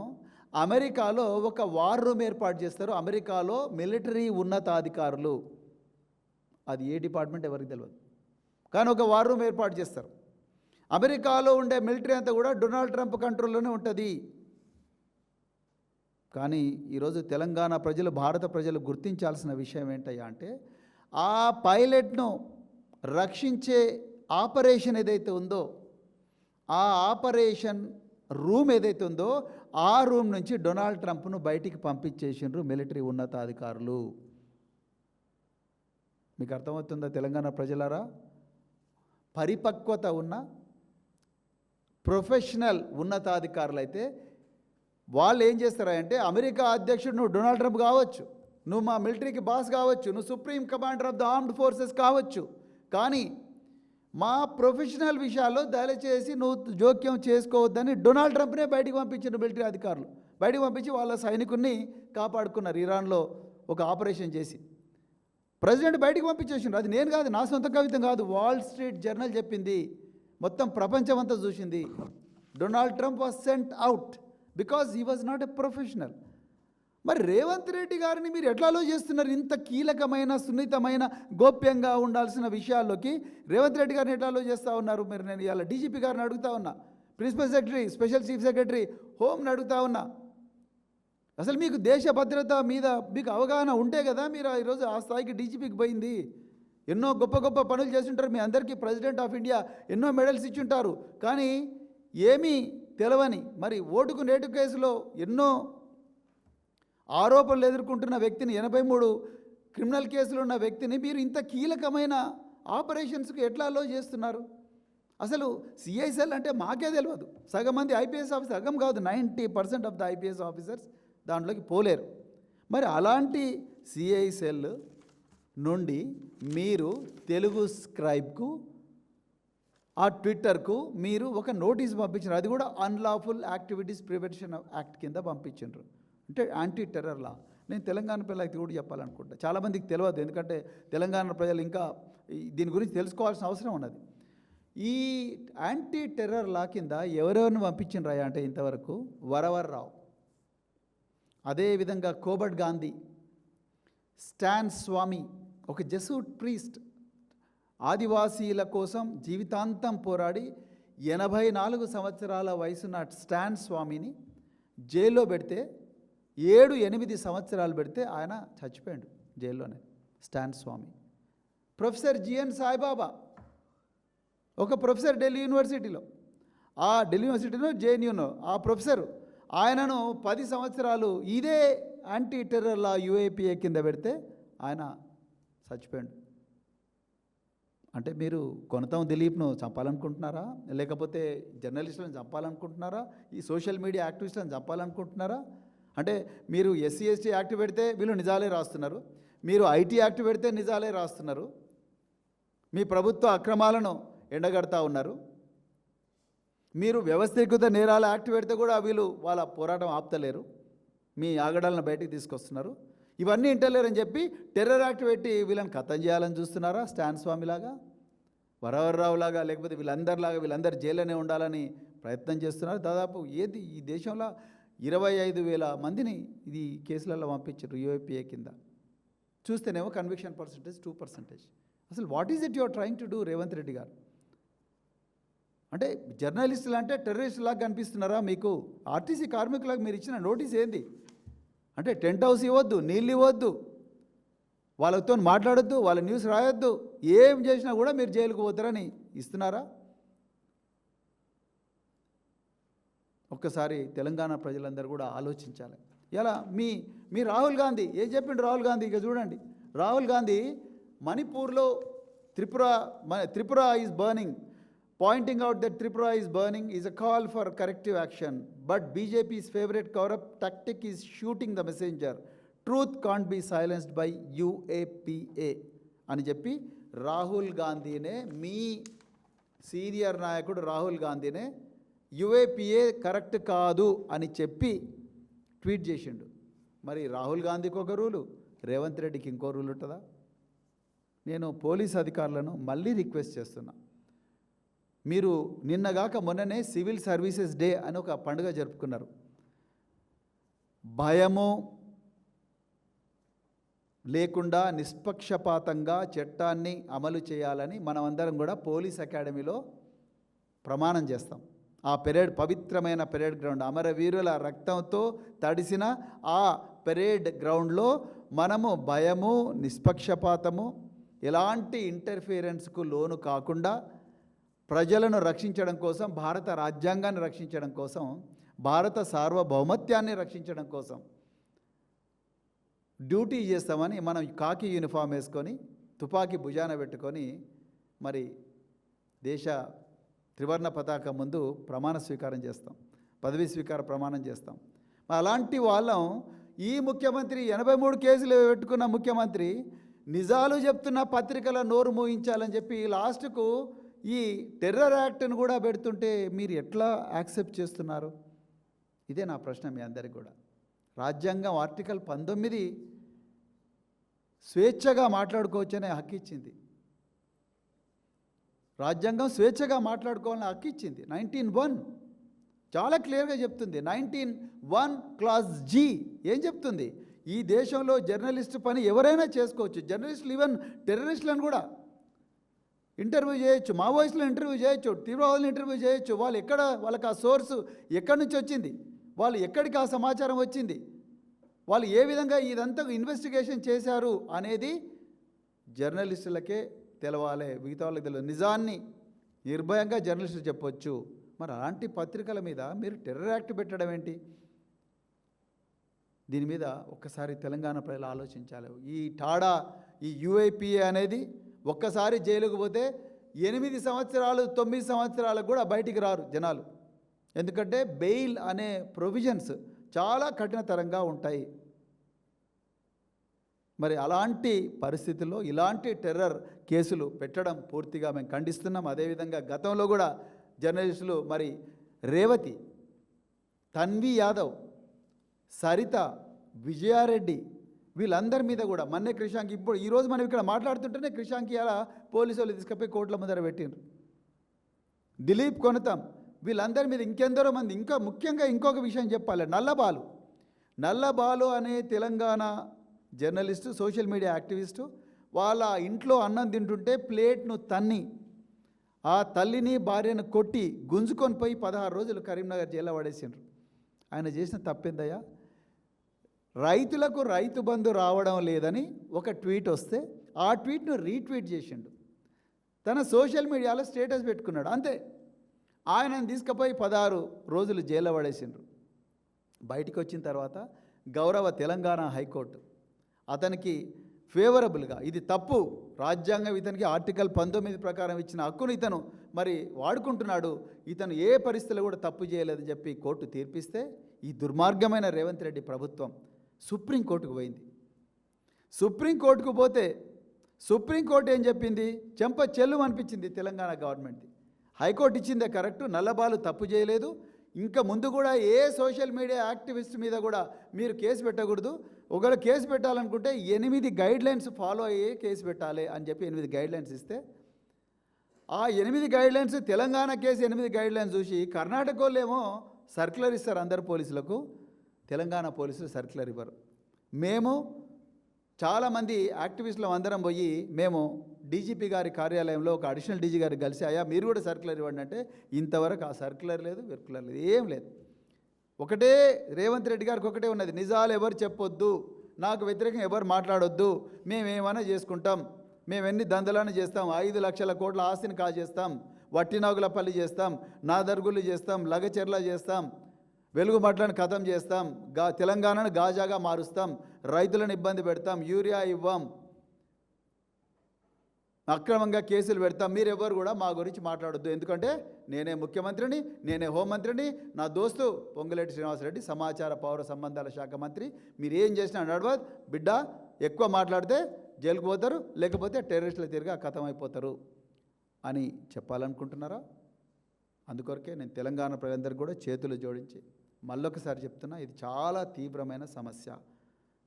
అమెరికాలో ఒక వార్ రూమ్ ఏర్పాటు చేస్తారు. అమెరికాలో మిలిటరీ ఉన్నతాధికారులు, అది ఏ డిపార్ట్మెంట్ ఎవరికి తెలియదు, కానీ ఒక వార్ రూమ్ ఏర్పాటు చేస్తారు. అమెరికాలో ఉండే మిలిటరీ అంతా కూడా డొనాల్డ్ ట్రంప్ కంట్రోల్లోనే ఉంటుంది. కానీ ఈరోజు తెలంగాణ ప్రజలు, భారత ప్రజలు గుర్తించాల్సిన విషయం ఏంటయ్యా అంటే, ఆ పైలట్ను రక్షించే ఆపరేషన్ ఏదైతే ఉందో, ఆ ఆపరేషన్ రూమ్ ఏదైతే ఉందో, ఆ రూమ్ నుంచి డొనాల్డ్ ట్రంప్ను బయటికి పంపించేసిండ్రు మిలిటరీ ఉన్నతాధికారులు. మీకు అర్థమవుతుందా తెలంగాణ ప్రజలారా? పరిపక్వత ఉన్న ప్రొఫెషనల్ ఉన్నతాధికారులు అయితే వాళ్ళు ఏం చేస్తారంటే, అమెరికా అధ్యక్షుడు నువ్వు డొనాల్డ్ ట్రంప్ కావచ్చు, నువ్వు మా మిలిటరీకి బాస్ కావచ్చు, నువ్వు supreme commander of the armed forces కావచ్చు, కానీ మా ప్రొఫెషనల్ విషయాల్లో దయచేసి నువ్వు జోక్యం చేసుకోవద్దని డొనాల్డ్ ట్రంప్నే బయటికి పంపించిన మిలిటరీ అధికారులు బయటికి పంపించి వాళ్ళ సైనికుల్ని కాపాడుకున్నారు. ఇరాన్లో ఒక ఆపరేషన్ చేసి ప్రెసిడెంట్ బయటికి పంపించేసిండ్రు. అది నేను కాదు, నా సొంత కవితం కాదు, వాల్ స్ట్రీట్ జర్నల్ చెప్పింది, మొత్తం ప్రపంచం అంతా చూసింది. Donald Trump was sent out because he was not a professional. మరి రేవంత్ రెడ్డి గారిని మీరు ఎట్లా అలో చేస్తున్నారు? ఇంత కీలకమైన, సున్నితమైన, గోప్యంగా ఉండాల్సిన విషయాల్లోకి రేవంత్ రెడ్డి గారిని ఎట్లా అలో చేస్తూ ఉన్నారు? మీరు నేను ఇవాళ డీజీపీ గారిని అడుగుతా ఉన్నా, principal secretary, special chief secretary హోమ్ని అడుగుతా ఉన్నా. అసలు మీకు దేశ భద్రత మీద మీకు అవగాహన ఉంటే కదా మీరు ఈరోజు ఆ స్థాయికి డీజీపీకి పోయింది. ఎన్నో గొప్ప గొప్ప పనులు చేస్తుంటారు, మీ అందరికీ ప్రెసిడెంట్ ఆఫ్ ఇండియా ఎన్నో మెడల్స్ ఇచ్చుంటారు, కానీ ఏమీ తెలవని, మరి ఓటుకు నేటు కేసులో ఎన్నో ఆరోపణలు ఎదుర్కొంటున్న వ్యక్తిని, 83 క్రిమినల్ కేసులు ఉన్న వ్యక్తిని మీరు ఇంత కీలకమైన ఆపరేషన్స్కి ఎట్లా అలో చేస్తున్నారు? అసలు సిఐసెల్ అంటే మాకే తెలియదు. సగం మంది ఐపీఎస్ ఆఫీసర్, సగం కాదు 90% ఆఫ్ ద ఐపీఎస్ ఆఫీసర్స్ దాంట్లోకి పోలేరు. మరి అలాంటి సిఐసెల్ నుండి మీరు తెలుగు స్క్రైబ్కు, ఆ ట్విట్టర్కు మీరు ఒక నోటీస్ పంపించారు. అది కూడా అన్లాఫుల్ యాక్టివిటీస్ ప్రివెన్షన్ యాక్ట్ కింద పంపించారు. అంటే యాంటీ టెర్రర్ లా. నేను తెలంగాణ పిల్లలకి కూడా చెప్పాలనుకుంటా, చాలామందికి తెలియదు, ఎందుకంటే తెలంగాణ ప్రజలు ఇంకా దీని గురించి తెలుసుకోవాల్సిన అవసరం ఉన్నది. ఈ యాంటీ టెర్రర్ లా కింద ఎవరెవరిని పంపించినరా అంటే ఇంతవరకు వరవర్రావు, అదేవిధంగా కోబట్ గాంధీ, స్టాన్ స్వామి, ఒక జెసూట్ ప్రీస్ట్, ఆదివాసీల కోసం జీవితాంతం పోరాడి 84 సంవత్సరాల వయసున్న స్టాన్ స్వామిని జైల్లో పెడితే 7-8 సంవత్సరాలు పెడితే ఆయన చచ్చిపోయాడు జైల్లోనే. స్టాన్ స్వామి. ప్రొఫెసర్ జిఎన్ సాయిబాబా, ఒక ప్రొఫెసర్ ఢిల్లీ యూనివర్సిటీలో, ఆ ఢిల్లీ యూనివర్సిటీలో జేఎన్యూలో ఆ ప్రొఫెసర్, ఆయనను 10 సంవత్సరాలు ఇదే యాంటీ టెర్రర్ లా యూఏపీఏ కింద పెడితే ఆయన చచ్చిపోయాడు. అంటే మీరు కొనతం దిలీప్ను చంపాలనుకుంటున్నారా? లేకపోతే జర్నలిస్టులను చంపాలనుకుంటున్నారా? ఈ సోషల్ మీడియా యాక్టివిస్టులను చంపాలనుకుంటున్నారా? అంటే మీరు ఎస్సీ ఎస్టీ యాక్ట్ పెడితే వీళ్ళు నిజాలే రాస్తున్నారు, మీరు ఐటీ యాక్ట్ పెడితే నిజాలే రాస్తున్నారు, మీ ప్రభుత్వ అక్రమాలను ఎండగడతా ఉన్నారు, మీరు వ్యవస్థీకృత నేరాల యాక్ట్ పెడితే కూడా వీళ్ళు వాళ్ళ పోరాటం ఆపుతలేరు, మీ ఆగడాలను బయటికి తీసుకొస్తున్నారు. ఇవన్నీ ఇంటలేరని చెప్పి టెర్రర్ యాక్ట్ పెట్టి వీళ్ళని ఖతం చేయాలని చూస్తున్నారా? స్టాన్ స్వామిలాగా, వరవర్రావులాగా, లేకపోతే వీళ్ళందరిలాగా వీళ్ళందరూ జైల్లోనే ఉండాలని ప్రయత్నం చేస్తున్నారు. దాదాపు ఏది ఈ దేశంలో 25,000 మందిని ఇది కేసులలో పంపించారు యూఏపీఏ కింద. చూస్తేనేమో కన్విక్షన్ పర్సంటేజ్ 2%. అసలు what is it your trying to do Revanth Reddy గారు? అంటే జర్నలిస్టులు అంటే టెర్రరిస్టులాగా కనిపిస్తున్నారా మీకు? ఆర్టీసీ కార్మికులకు మీరు ఇచ్చిన నోటీస్ ఏంది? అంటే టెంట్ హౌస్ ఇవ్వద్దు, నీళ్ళు ఇవ్వద్దు, వాళ్ళతో మాట్లాడొద్దు, వాళ్ళ న్యూస్ రాయొద్దు, ఏం చేసినా కూడా మీరు జైలుకు పోతారని ఇస్తున్నారా? ఒక్కసారి తెలంగాణ ప్రజలందరూ కూడా ఆలోచించాలి. ఎలా మీ రాహుల్ గాంధీ ఏం చెప్పిండు? రాహుల్ గాంధీ ఇక చూడండి, రాహుల్ గాంధీ మణిపూర్లో Tripura is burning, pointing out that Tripura is burning is a call for corrective action, but BJP's favourite cover up tactic is shooting the messenger, truth can't be silenced by UAPA అని చెప్పి రాహుల్ గాంధీనే, మీ సీనియర్ నాయకుడు రాహుల్ గాంధీనే యూఏపీఏ కరెక్ట్ కాదు అని చెప్పి tweet చేసిండు. మరి రాహుల్ గాంధీకి ఒక రూలు, రేవంత్ రెడ్డికి ఇంకో రూల్ ఉంటుందా? నేను పోలీస్ అధికారులను మళ్ళీ రిక్వెస్ట్ చేస్తున్నా, మీరు నిన్నగాక మొన్ననే సివిల్ సర్వీసెస్ డే అని ఒక పండుగ జరుపుకున్నారు. భయము లేకుండా నిష్పక్షపాతంగా చట్టాన్ని అమలు చేయాలని మనమందరం కూడా పోలీస్ అకాడమీలో ప్రమాణం చేస్తాం. ఆ పవిత్రమైన పెరేడ్ గ్రౌండ్, అమరవీరుల రక్తంతో తడిసిన ఆ పెరేడ్ గ్రౌండ్లో మనము భయము, నిష్పక్షపాతము, ఎలాంటి ఇంటర్ఫియరెన్స్కు లోను కాకుండా ప్రజలను రక్షించడం కోసం, భారత రాజ్యాంగాన్ని రక్షించడం కోసం, భారత సార్వభౌమత్యాన్ని రక్షించడం కోసం డ్యూటీ చేస్తామని మనం కాకి యూనిఫామ్ వేసుకొని, తుపాకీ భుజాన పెట్టుకొని మరి దేశ త్రివర్ణ పతాకం ముందు ప్రమాణ స్వీకారం చేస్తాం, పదవీ స్వీకార ప్రమాణం చేస్తాం. అలాంటి వాళ్ళం ఈ ముఖ్యమంత్రి 83 కేసులు పెట్టుకున్న ముఖ్యమంత్రి నిజాలు చెప్తున్న పత్రికల నోరు మూయించాలని చెప్పి లాస్ట్కు ఈ టెర్రర్ యాక్ట్ను కూడా పెడుతుంటే మీరు ఎట్లా యాక్సెప్ట్ చేస్తున్నారు? ఇదే నా ప్రశ్న మీ అందరికీ కూడా. రాజ్యాంగం ఆర్టికల్ 19 స్వేచ్ఛగా మాట్లాడుకోవచ్చనే హక్కు ఇచ్చింది. రాజ్యాంగం స్వేచ్ఛగా మాట్లాడుకోవాలని హక్కు ఇచ్చింది. 19(1) చాలా క్లియర్గా చెప్తుంది. 19(1) క్లాజ్ G ఏం చెప్తుంది? ఈ దేశంలో జర్నలిస్ట్ పని ఎవరైనా చేసుకోవచ్చు. జర్నలిస్టులు, ఈవెన్ టెర్రరిస్టులను కూడా ఇంటర్వ్యూ చేయొచ్చు, మావోయిస్టులను ఇంటర్వ్యూ చేయొచ్చు, తీవ్రవాదులను ఇంటర్వ్యూ చేయొచ్చు. వాళ్ళకి ఆ సోర్సు ఎక్కడి నుంచి వచ్చింది, వాళ్ళు ఎక్కడికి ఆ సమాచారం వచ్చింది, వాళ్ళు ఏ విధంగా ఇదంతా ఇన్వెస్టిగేషన్ చేశారు అనేది జర్నలిస్టులకే తెలవాలి, మిగతా వాళ్ళకి తెలియదు. నిజాన్ని నిర్భయంగా జర్నలిస్టులు చెప్పొచ్చు. మరి అలాంటి పత్రికల మీద మీరు టెర్రర్ యాక్ట్ పెట్టడం ఏంటి? దీని మీద ఒక్కసారి తెలంగాణ ప్రజలు ఆలోచించాలి. ఈ యూఏపీఏ అనేది ఒక్కసారి జైలుకు పోతే 8 సంవత్సరాలు 9 సంవత్సరాలకు కూడా బయటికి రారు జనాలు. ఎందుకంటే బెయిల్ అనే ప్రొవిజన్స్ చాలా కఠినతరంగా ఉంటాయి. మరి అలాంటి పరిస్థితుల్లో ఇలాంటి టెర్రర్ కేసులు పెట్టడం పూర్తిగా మేము ఖండిస్తున్నాం. అదేవిధంగా గతంలో కూడా జర్నలిస్టులు మరి రేవతి, తన్వి యాదవ్, సరిత, విజయారెడ్డి వీళ్ళందరి మీద కూడా మొన్నే క్రిషాంక్, ఇప్పుడు ఈరోజు మనం ఇక్కడ మాట్లాడుతుంటేనే క్రిషాంక్ అలా పోలీసు వాళ్ళు తీసుకుపోయి కోర్టుల ముందర పెట్టిండ్రు. దిలీప్ కొనతం వీళ్ళందరి మీద ఇంకెందరో మంది. ఇంకా ముఖ్యంగా ఇంకొక విషయం చెప్పాలి, నల్లబాలు అనే Telangana journalist, social media activist వాళ్ళ ఇంట్లో అన్నం తింటుంటే ప్లేట్ను తన్ని ఆ తల్లిని భార్యను కొట్టి గుంజుకొని పోయి 16 రోజులు కరీంనగర్ జైల్లో పడేసిండ్రు. ఆయన చేసిన తప్పిందయ్యా? రైతులకు రైతు బంధు రావడం లేదని ఒక ట్వీట్ వస్తే ఆ ట్వీట్ను రీట్వీట్ చేసిండు, తన సోషల్ మీడియాలో స్టేటస్ పెట్టుకున్నాడు, అంతే. ఆయనను తీసుకుపోయి 16 రోజులు జైల్లో పడేసిండ్రు. బయటికి వచ్చిన తర్వాత గౌరవ తెలంగాణ హైకోర్టు అతనికి ఫేవరబుల్గా, ఇది తప్పు, రాజ్యాంగం ఇతనికి ఆర్టికల్ 19 ప్రకారం ఇచ్చిన హక్కును ఇతను మరి వాడుకుంటున్నాడు, ఇతను ఏ పరిస్థితుల్లో కూడా తప్పు చేయలేదని చెప్పి కోర్టు తీర్పిస్తే ఈ దుర్మార్గమైన రేవంత్ రెడ్డి ప్రభుత్వం సుప్రీంకోర్టుకు పోయింది. సుప్రీంకోర్టుకు పోతే సుప్రీంకోర్టు ఏం చెప్పింది? చెంప చెల్లు అనిపించింది తెలంగాణ గవర్నమెంట్ది. హైకోర్టు ఇచ్చిందే కరెక్టు, నల్లబాలు తప్పు చేయలేదు, ఇంకా ముందు కూడా ఏ సోషల్ మీడియా యాక్టివిస్ట్ మీద కూడా మీరు కేసు పెట్టకూడదు, ఒకవేళ కేసు పెట్టాలనుకుంటే 8 గైడ్లైన్స్ ఫాలో అయ్యే కేసు పెట్టాలి అని చెప్పి 8 గైడ్లైన్స్ ఇస్తే ఆ 8 గైడ్లైన్స్, తెలంగాణ కేసు 8 గైడ్లైన్స్ చూసి కర్ణాటక వాళ్ళు ఏమో సర్క్యులర్ ఇస్తారు అందరు పోలీసులకు, తెలంగాణ పోలీసులు సర్క్యులర్ ఇవ్వరు. మేము చాలామంది యాక్టివిస్టులు అందరం పోయి మేము 8 గైడ్లైన్స్ ఇస్తే ఆ 8 గైడ్లైన్స్ ఫాలో అయ్యే కేసు పెట్టాలి అని చెప్పి 8 గైడ్లైన్స్ ఇస్తే ఆ 8 గైడ్లైన్స్ తెలంగాణ కేసు 8 గైడ్లైన్స్ చూసి కర్ణాటక వాళ్ళు ఏమో సర్క్యులర్ ఇస్తారు అందరు పోలీసులకు, మేము డీజీపీ గారి కార్యాలయంలో ఒక అడిషనల్ డీజీ గారికి కలిసి అయ్యా మీరు కూడా సర్క్యులర్ ఇవ్వండి అంటే ఇంతవరకు ఆ సర్క్యులర్ లేదు, విర్కులర్ లేదు, ఏం లేదు. ఒకటే రేవంత్ రెడ్డి గారికి ఒకటే ఉన్నది, నిజాలు ఎవరు చెప్పొద్దు, నాకు వ్యతిరేకంగా ఎవరు మాట్లాడొద్దు, మేమేమైనా చేసుకుంటాం, మేము ఎన్ని దందలను చేస్తాం, 5 లక్షల కోట్ల ఆస్తిని కాజేస్తాం, వట్టినాగులపల్లి చేస్తాం, నాదర్గులు చేస్తాం, లగచెర్ల చేస్తాం, వెలుగు మట్లను ఖతం చేస్తాం, తెలంగాణను గాజాగా మారుస్తాం, రైతులను ఇబ్బంది పెడతాం, యూరియా ఇవ్వం, అక్రమంగా కేసులు పెడతాం, మీరెవరు కూడా మా గురించి మాట్లాడొద్దు, ఎందుకంటే నేనే ముఖ్యమంత్రిని, నేనే హోంమంత్రిని, నా దోస్తు పొంగులేటి శ్రీనివాసరెడ్డి సమాచార పౌర సంబంధాల శాఖ మంత్రి, మీరు ఏం చేసినా నడవదు బిడ్డ, ఎక్కువ మాట్లాడితే జైలుకు పోతారు, లేకపోతే టెర్రరిస్టుల తిరిగా ఖతం అయిపోతారు అని చెప్పాలనుకుంటున్నారా? అందుకొరకే నేను తెలంగాణ ప్రజలందరికీ కూడా చేతులు జోడించి మళ్ళొకసారి చెప్తున్నా, ఇది చాలా తీవ్రమైన సమస్య,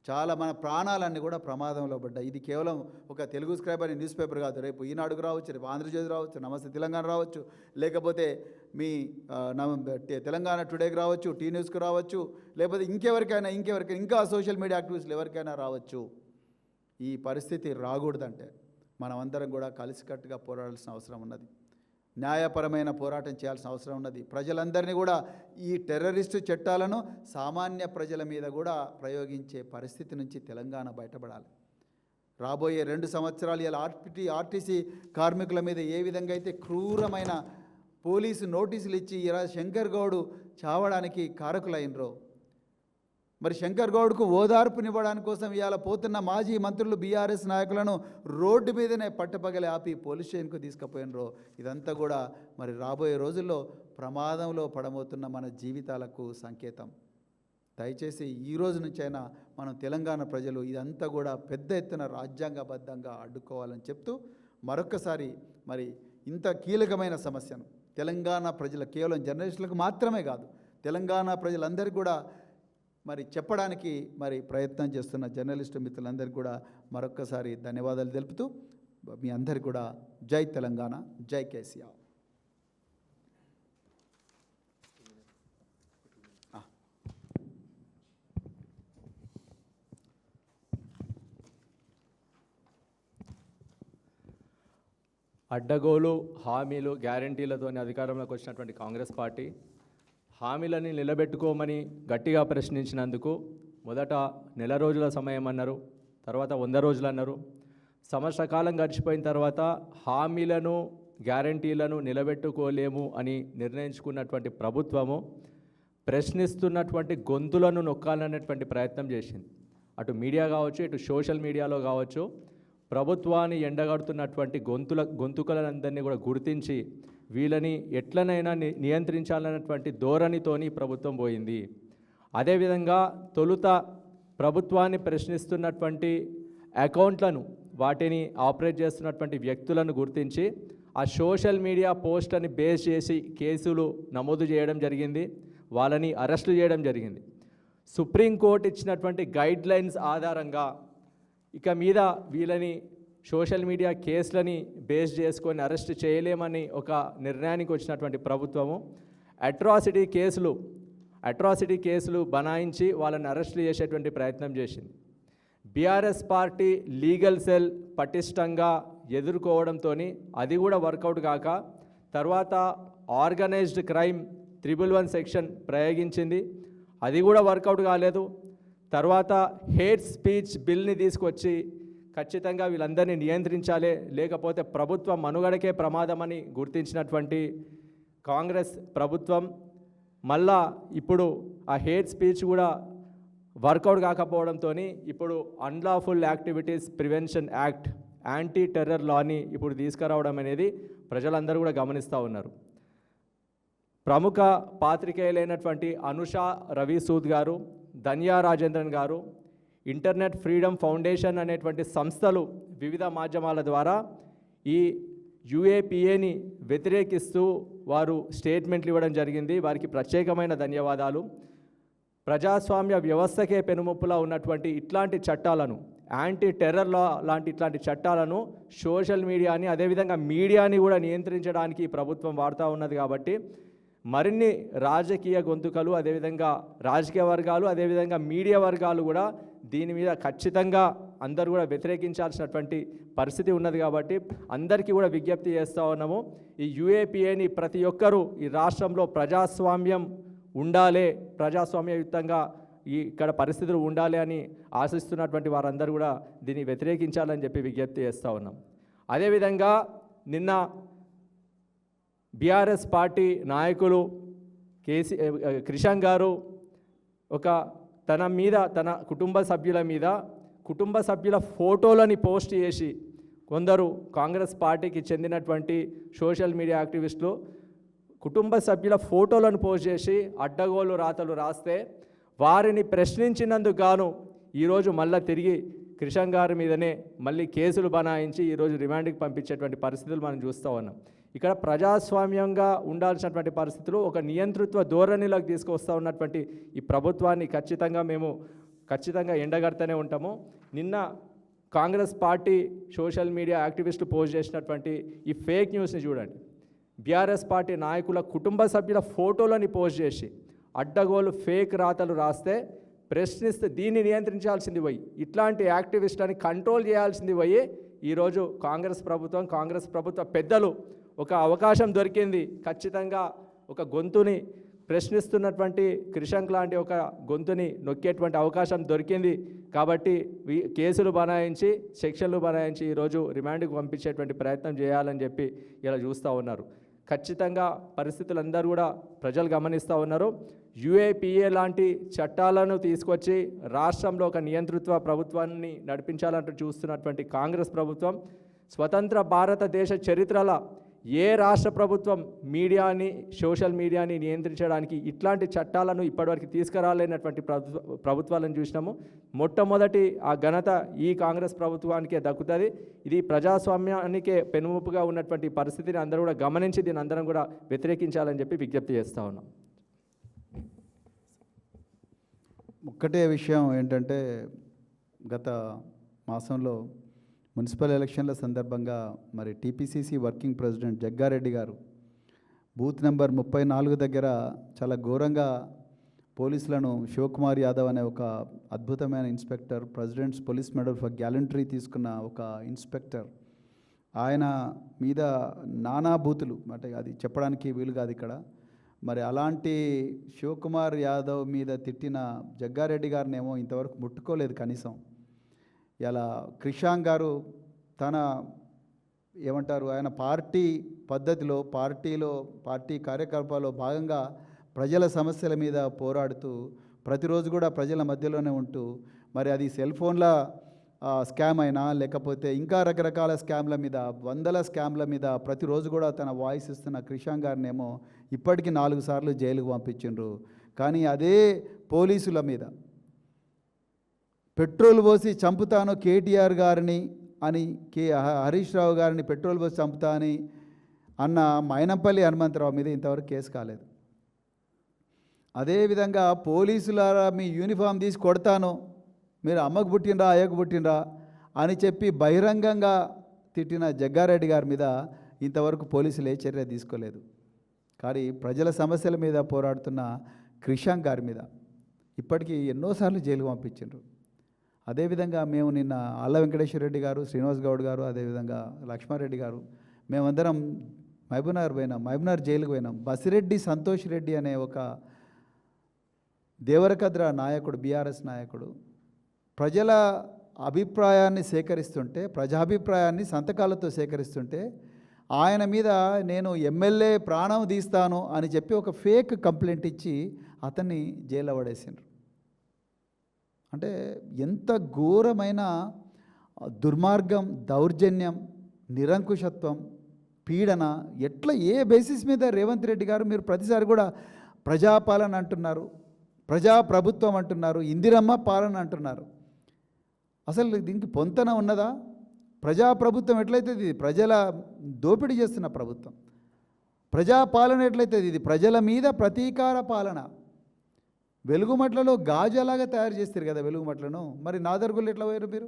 చాలా మన ప్రాణాలన్నీ కూడా ప్రమాదంలో పడ్డాయి. ఇది కేవలం ఒక తెలుగు స్క్రైబ్ అనే న్యూస్ పేపర్ కాదు, రేపు ఈనాడుకు రావచ్చు, రేపు ఆంధ్రజ్యోతి రావచ్చు, నమస్తే తెలంగాణ రావచ్చు, లేకపోతే మీ తెలంగాణ టుడేకి రావచ్చు, టీ న్యూస్కి రావచ్చు, లేకపోతే ఇంకెవరికైనా ఇంకా సోషల్ మీడియా యాక్టివిస్టులు ఎవరికైనా రావచ్చు. ఈ పరిస్థితి రాకూడదంటే మనమందరం కూడా కలిసికట్టుగా పోరాడాల్సిన అవసరం ఉన్నది, న్యాయపరమైన పోరాటం చేయాల్సిన అవసరం ఉన్నది. ప్రజలందరినీ కూడా ఈ టెర్రరిస్టు చట్టాలను సామాన్య ప్రజల మీద కూడా ప్రయోగించే పరిస్థితి నుంచి తెలంగాణ బయటపడాలి. రాబోయే 2 సంవత్సరాలు ఇలా ఆర్టీసీ కార్మికుల మీద ఏ విధంగా అయితే క్రూరమైన పోలీసు నోటీసులు ఇచ్చి ఇలా శంకర్ గౌడ్ చావడానికి కారకులైనరో, మరి శంకర్ గౌడ్కు ఓదార్పునివ్వడానికి కోసం ఇవాళ పోతున్న మాజీ మంత్రులు బీఆర్ఎస్ నాయకులను రోడ్డు మీదనే పట్టపగలి ఆపి పోలీస్ స్టేషన్కు తీసుకుపోయినరో, ఇదంతా కూడా మరి రాబోయే రోజుల్లో ప్రమాదంలో పడబోతున్న మన జీవితాలకు సంకేతం. దయచేసి ఈ రోజు నుంచైనా మనం తెలంగాణ ప్రజలు ఇదంతా కూడా పెద్ద ఎత్తున రాజ్యాంగబద్ధంగా అడ్డుకోవాలని చెప్తూ మరొక్కసారి మరి ఇంత కీలకమైన సమస్యను తెలంగాణ ప్రజల, కేవలం జర్నలిస్టులకు మాత్రమే కాదు, తెలంగాణ ప్రజలందరికీ కూడా మరి చెప్పడానికి మరి ప్రయత్నం చేస్తున్న జర్నలిస్టు మిత్రులందరికీ కూడా మరొక్కసారి ధన్యవాదాలు తెలుపుతూ మీ అందరికీ కూడా జై తెలంగాణ, జై కేసీఆర్. అడ్డగోలు హామీలు గ్యారంటీలతోని అధికారంలోకి వచ్చినటువంటి కాంగ్రెస్ పార్టీ హామీలని నిలబెట్టుకోమని గట్టిగా ప్రశ్నించినందుకు మొదట 1 రోజుల సమయం అన్నారు, తర్వాత 100 రోజులు అన్నారు. సంవత్సర కాలం గడిచిపోయిన తర్వాత హామీలను గ్యారంటీలను నిలబెట్టుకోలేము అని నిర్ణయించుకున్నటువంటి ప్రభుత్వము ప్రశ్నిస్తున్నటువంటి గొంతులను నొక్కాలనేటువంటి ప్రయత్నం చేసింది. అటు మీడియా కావచ్చు, ఇటు సోషల్ మీడియాలో కావచ్చు, ప్రభుత్వాన్ని ఎండగడుతున్నటువంటి గొంతుకలందరినీ కూడా గుర్తించి వీళ్ళని ఎట్లనైనా నియంత్రించాలన్నటువంటి ధోరణితోని ప్రభుత్వం పోయింది. అదేవిధంగా తొలుత ప్రభుత్వాన్ని ప్రశ్నిస్తున్నటువంటి అకౌంట్లను, వాటిని ఆపరేట్ చేస్తున్నటువంటి వ్యక్తులను గుర్తించి ఆ సోషల్ మీడియా పోస్ట్ని బేస్ చేసి కేసులు నమోదు చేయడం జరిగింది, వాళ్ళని అరెస్టు చేయడం జరిగింది. సుప్రీంకోర్టు ఇచ్చినటువంటి గైడ్లైన్స్ ఆధారంగా ఇక మీద వీళ్ళని సోషల్ మీడియా కేసులని బేస్ చేసుకొని అరెస్ట్ చేయలేమని ఒక నిర్ణయానికి వచ్చినటువంటి ప్రభుత్వము అట్రాసిటీ కేసులు బనాయించి వాళ్ళని అరెస్ట్ చేసేటువంటి ప్రయత్నం చేసింది. బీఆర్ఎస్ పార్టీ లీగల్ సెల్ పటిష్టంగా ఎదుర్కోవడంతో అది కూడా వర్కౌట్ కాక తర్వాత ఆర్గనైజ్డ్ క్రైమ్ 311 సెక్షన్ ప్రయోగించింది, అది కూడా వర్కౌట్ కాలేదు. తర్వాత హేట్ స్పీచ్ బిల్ని తీసుకొచ్చి ఖచ్చితంగా వీళ్ళందరినీ నియంత్రించాలి, లేకపోతే ప్రభుత్వం మనుగడకే ప్రమాదమని గుర్తించినటువంటి కాంగ్రెస్ ప్రభుత్వం మళ్ళా ఇప్పుడు ఆ హేట్ స్పీచ్ కూడా వర్కౌట్ కాకపోవడంతో ఇప్పుడు unlawful activities prevention act, anti terror లాని ఇప్పుడు తీసుకురావడం అనేది ప్రజలందరూ కూడా గమనిస్తూ ఉన్నారు. ప్రముఖ పాత్రికేయులైనటువంటి అనుషా రవిసూద్ గారు, ధన్యా రాజేంద్రన్ గారు, ఇంటర్నెట్ ఫ్రీడమ్ ఫౌండేషన్ అనేటువంటి సంస్థలు వివిధ మాధ్యమాల ద్వారా ఈ యూఏపీఏని వ్యతిరేకిస్తూ వారు స్టేట్మెంట్లు ఇవ్వడం జరిగింది. వారికి ప్రత్యేకమైన ధన్యవాదాలు. ప్రజాస్వామ్య వ్యవస్థకే పెనుముప్పులా ఉన్నటువంటి ఇట్లాంటి చట్టాలను, యాంటీ టెర్రర్ లా లాంటి ఇట్లాంటి చట్టాలను సోషల్ మీడియాని, అదేవిధంగా మీడియాని కూడా నియంత్రించడానికి ప్రభుత్వం వాడుతూ ఉన్నది. కాబట్టి మరిన్ని రాజకీయ గొంతుకలు, అదేవిధంగా రాజకీయ వర్గాలు, అదేవిధంగా మీడియా వర్గాలు కూడా దీని మీద ఖచ్చితంగా అందరూ కూడా వ్యతిరేకించాల్సినటువంటి పరిస్థితి ఉన్నది. కాబట్టి అందరికీ కూడా విజ్ఞప్తి చేస్తూ ఉన్నాము, ఈ యూఏపీఏని ప్రతి ఒక్కరూ ఈ రాష్ట్రంలో ప్రజాస్వామ్యం ఉండాలి, ప్రజాస్వామ్యయుతంగా ఇక్కడ పరిస్థితులు ఉండాలి అని ఆశిస్తున్నటువంటి వారందరూ కూడా దీన్ని వ్యతిరేకించాలని చెప్పి విజ్ఞప్తి చేస్తూ ఉన్నాం. అదేవిధంగా నిన్న బీఆర్ఎస్ పార్టీ నాయకులు క్రిషాంక్ గారు తన కుటుంబ సభ్యుల ఫోటోలని పోస్ట్ చేసి కొందరు కాంగ్రెస్ పార్టీకి చెందినటువంటి సోషల్ మీడియా యాక్టివిస్టులు కుటుంబ సభ్యుల ఫోటోలను పోస్ట్ చేసి అడ్డగోలు రాతలు రాస్తే వారిని ప్రశ్నించినందుకు గాను ఈరోజు మళ్ళీ తిరిగి క్రిషాంక్ గారి మీదనే మళ్ళీ కేసులు బనాయించి ఈరోజు రిమాండ్కి పంపించేటువంటి పరిస్థితులు మనం చూస్తూ ఉన్నాం. ఇక్కడ ప్రజాస్వామ్యంగా ఉండాల్సినటువంటి పరిస్థితులు ఒక నియంతృత్వ ధోరణిలోకి తీసుకొస్తూ ఉన్నటువంటి ఈ ప్రభుత్వాన్ని ఖచ్చితంగా ఎండగడుతూనే ఉంటాము. నిన్న కాంగ్రెస్ పార్టీ సోషల్ మీడియా యాక్టివిస్టులు పోస్ట్ చేసినటువంటి ఈ ఫేక్ న్యూస్ని చూడండి. బీఆర్ఎస్ పార్టీ నాయకుల కుటుంబ సభ్యుల ఫోటోలని పోస్ట్ చేసి అడ్డగోలు ఫేక్ రాతలు రాస్తే ప్రశ్నిస్తే దీన్ని నియంత్రించాల్సింది పోయి ఇట్లాంటి యాక్టివిస్టులని కంట్రోల్ చేయాల్సింది పోయి ఈరోజు కాంగ్రెస్ ప్రభుత్వ పెద్దలు ఒక అవకాశం దొరికింది, ఖచ్చితంగా ఒక గొంతుని ప్రశ్నిస్తున్నటువంటి క్రిషాంక్ లాంటి ఒక గొంతుని నొక్కేటువంటి అవకాశం దొరికింది. కాబట్టి కేసులు బనాయించి సెక్షన్లు బనాయించి ఈరోజు రిమాండ్కి పంపించేటువంటి ప్రయత్నం చేయాలని చెప్పి ఇలా చూస్తూ ఉన్నారు. ఖచ్చితంగా పరిస్థితులందరూ కూడా ప్రజలు గమనిస్తూ ఉన్నారు. యూఏపీఏ లాంటి చట్టాలను తీసుకొచ్చి రాష్ట్రంలో ఒక నియంతృత్వ ప్రభుత్వాన్ని నడిపించాలంటూ చూస్తున్నటువంటి కాంగ్రెస్ ప్రభుత్వం స్వతంత్ర భారతదేశ చరిత్రలో ఏ రాష్ట్ర ప్రభుత్వం సోషల్ మీడియాని నియంత్రించడానికి ఇట్లాంటి చట్టాలను ఇప్పటివరకు తీసుకురాలేనటువంటి ప్రభుత్వాలను చూసినాము. మొట్టమొదటి ఆ ఘనత ఈ కాంగ్రెస్ ప్రభుత్వానికే దక్కుతుంది. ఇది ప్రజాస్వామ్యానికే పెనుముప్పుగా ఉన్నటువంటి పరిస్థితిని అందరూ కూడా గమనించి దీని అందరం కూడా వ్యతిరేకించాలని చెప్పి విజ్ఞప్తి చేస్తూ ఉన్నాం. ఒక్కటే విషయం ఏంటంటే, గత మాసంలో మున్సిపల్ ఎలక్షన్ల సందర్భంగా మరి టీపీసీసీ వర్కింగ్ ప్రెసిడెంట్ జగ్గారెడ్డి గారు బూత్ నెంబర్ 34 దగ్గర చాలా ఘోరంగా పోలీసులను శివకుమార్ యాదవ్ అనే ఒక అద్భుతమైన inspector, presidents police medal for gallantry తీసుకున్న ఒక ఇన్స్పెక్టర్, ఆయన మీద నానా బూతులు, అంటే అది చెప్పడానికి వీలు కాదు ఇక్కడ. మరి అలాంటి శివకుమార్ యాదవ్ మీద తిట్టిన జగ్గారెడ్డి గారినేమో ఇంతవరకు ముట్టుకోలేదు కనీసం. ఇలా క్రిషాంక్ గారు ఆయన పార్టీ పద్ధతిలో పార్టీ కార్యకలాపాల్లో భాగంగా ప్రజల సమస్యల మీద పోరాడుతూ ప్రతిరోజు కూడా ప్రజల మధ్యలోనే ఉంటూ, మరి అది సెల్ ఫోన్ల స్కామ్ అయినా లేకపోతే ఇంకా రకరకాల స్కామ్ల మీద, వందల స్కామ్ల మీద ప్రతిరోజు కూడా తన వాయిస్ ఇస్తున్న క్రిషాంక్ గారినేమో ఇప్పటికీ 4 సార్లు జైలుకు పంపించిండ్రు. కానీ అదే పోలీసుల మీద పెట్రోల్ పోసి చంపుతాను కేటీఆర్ గారిని అని, హరీష్ రావు గారిని పెట్రోల్ పోసి చంపుతా అని అన్న మైనంపల్లి హనుమంతరావు మీద ఇంతవరకు కేసు కాలేదు. అదేవిధంగా పోలీసుల మీ యూనిఫామ్ తీసి కొడతాను, మీరు అమ్మకు పుట్టినరా అయ్యకు పుట్టినరా అని చెప్పి బహిరంగంగా తిట్టిన జగ్గారెడ్డి గారి మీద ఇంతవరకు పోలీసులు ఏ చర్య తీసుకోలేదు. కానీ ప్రజల సమస్యల మీద పోరాడుతున్న క్రిషాంక్ గారి మీద ఇప్పటికీ ఎన్నోసార్లు జైలుకు పంపించారు. అదేవిధంగా మేము నిన్న ఆళ్ళ వెంకటేశ్వర రెడ్డి గారు, శ్రీనివాస్ గౌడ్ గారు, అదేవిధంగా లక్ష్మారెడ్డి గారు మేమందరం మహబూబ్నగర్ జైలుకు పోయినాం. బసిరెడ్డి సంతోష్ రెడ్డి అనే ఒక దేవరకద్ర నాయకుడు, బీఆర్ఎస్ నాయకుడు, ప్రజల అభిప్రాయాన్ని సేకరిస్తుంటే, ప్రజాభిప్రాయాన్ని సంతకాలతో సేకరిస్తుంటే ఆయన మీద నేను ఎమ్మెల్యే ప్రాణం తీస్తాను అని చెప్పి ఒక ఫేక్ కంప్లైంట్ ఇచ్చి అతన్ని జైల్లో పడేసిండ్రు. అంటే ఎంత ఘోరమైన దుర్మార్గం, దౌర్జన్యం, నిరంకుశత్వం, పీడన, ఎట్లా ఏ బేసిస్ మీద రేవంత్ రెడ్డి గారు మీరు ప్రతిసారి కూడా ప్రజాపాలన అంటున్నారు, ప్రజాప్రభుత్వం అంటున్నారు, ఇందిరమ్మ పాలన అంటున్నారు. అసలు దీనికి పొంతన ఉన్నదా? ప్రజాప్రభుత్వం ఎట్లయితే ఇది ప్రజల దోపిడీ చేస్తున్న ప్రభుత్వం, ప్రజాపాలన ఎట్లయితే ఇది ప్రజల మీద ప్రతీకార పాలన. వెలుగుమట్లలో గాజలాగా తయారు చేస్తారు కదా వెలుగుమట్లను, మరి నాదర్గులు ఎట్లా పోయారు మీరు?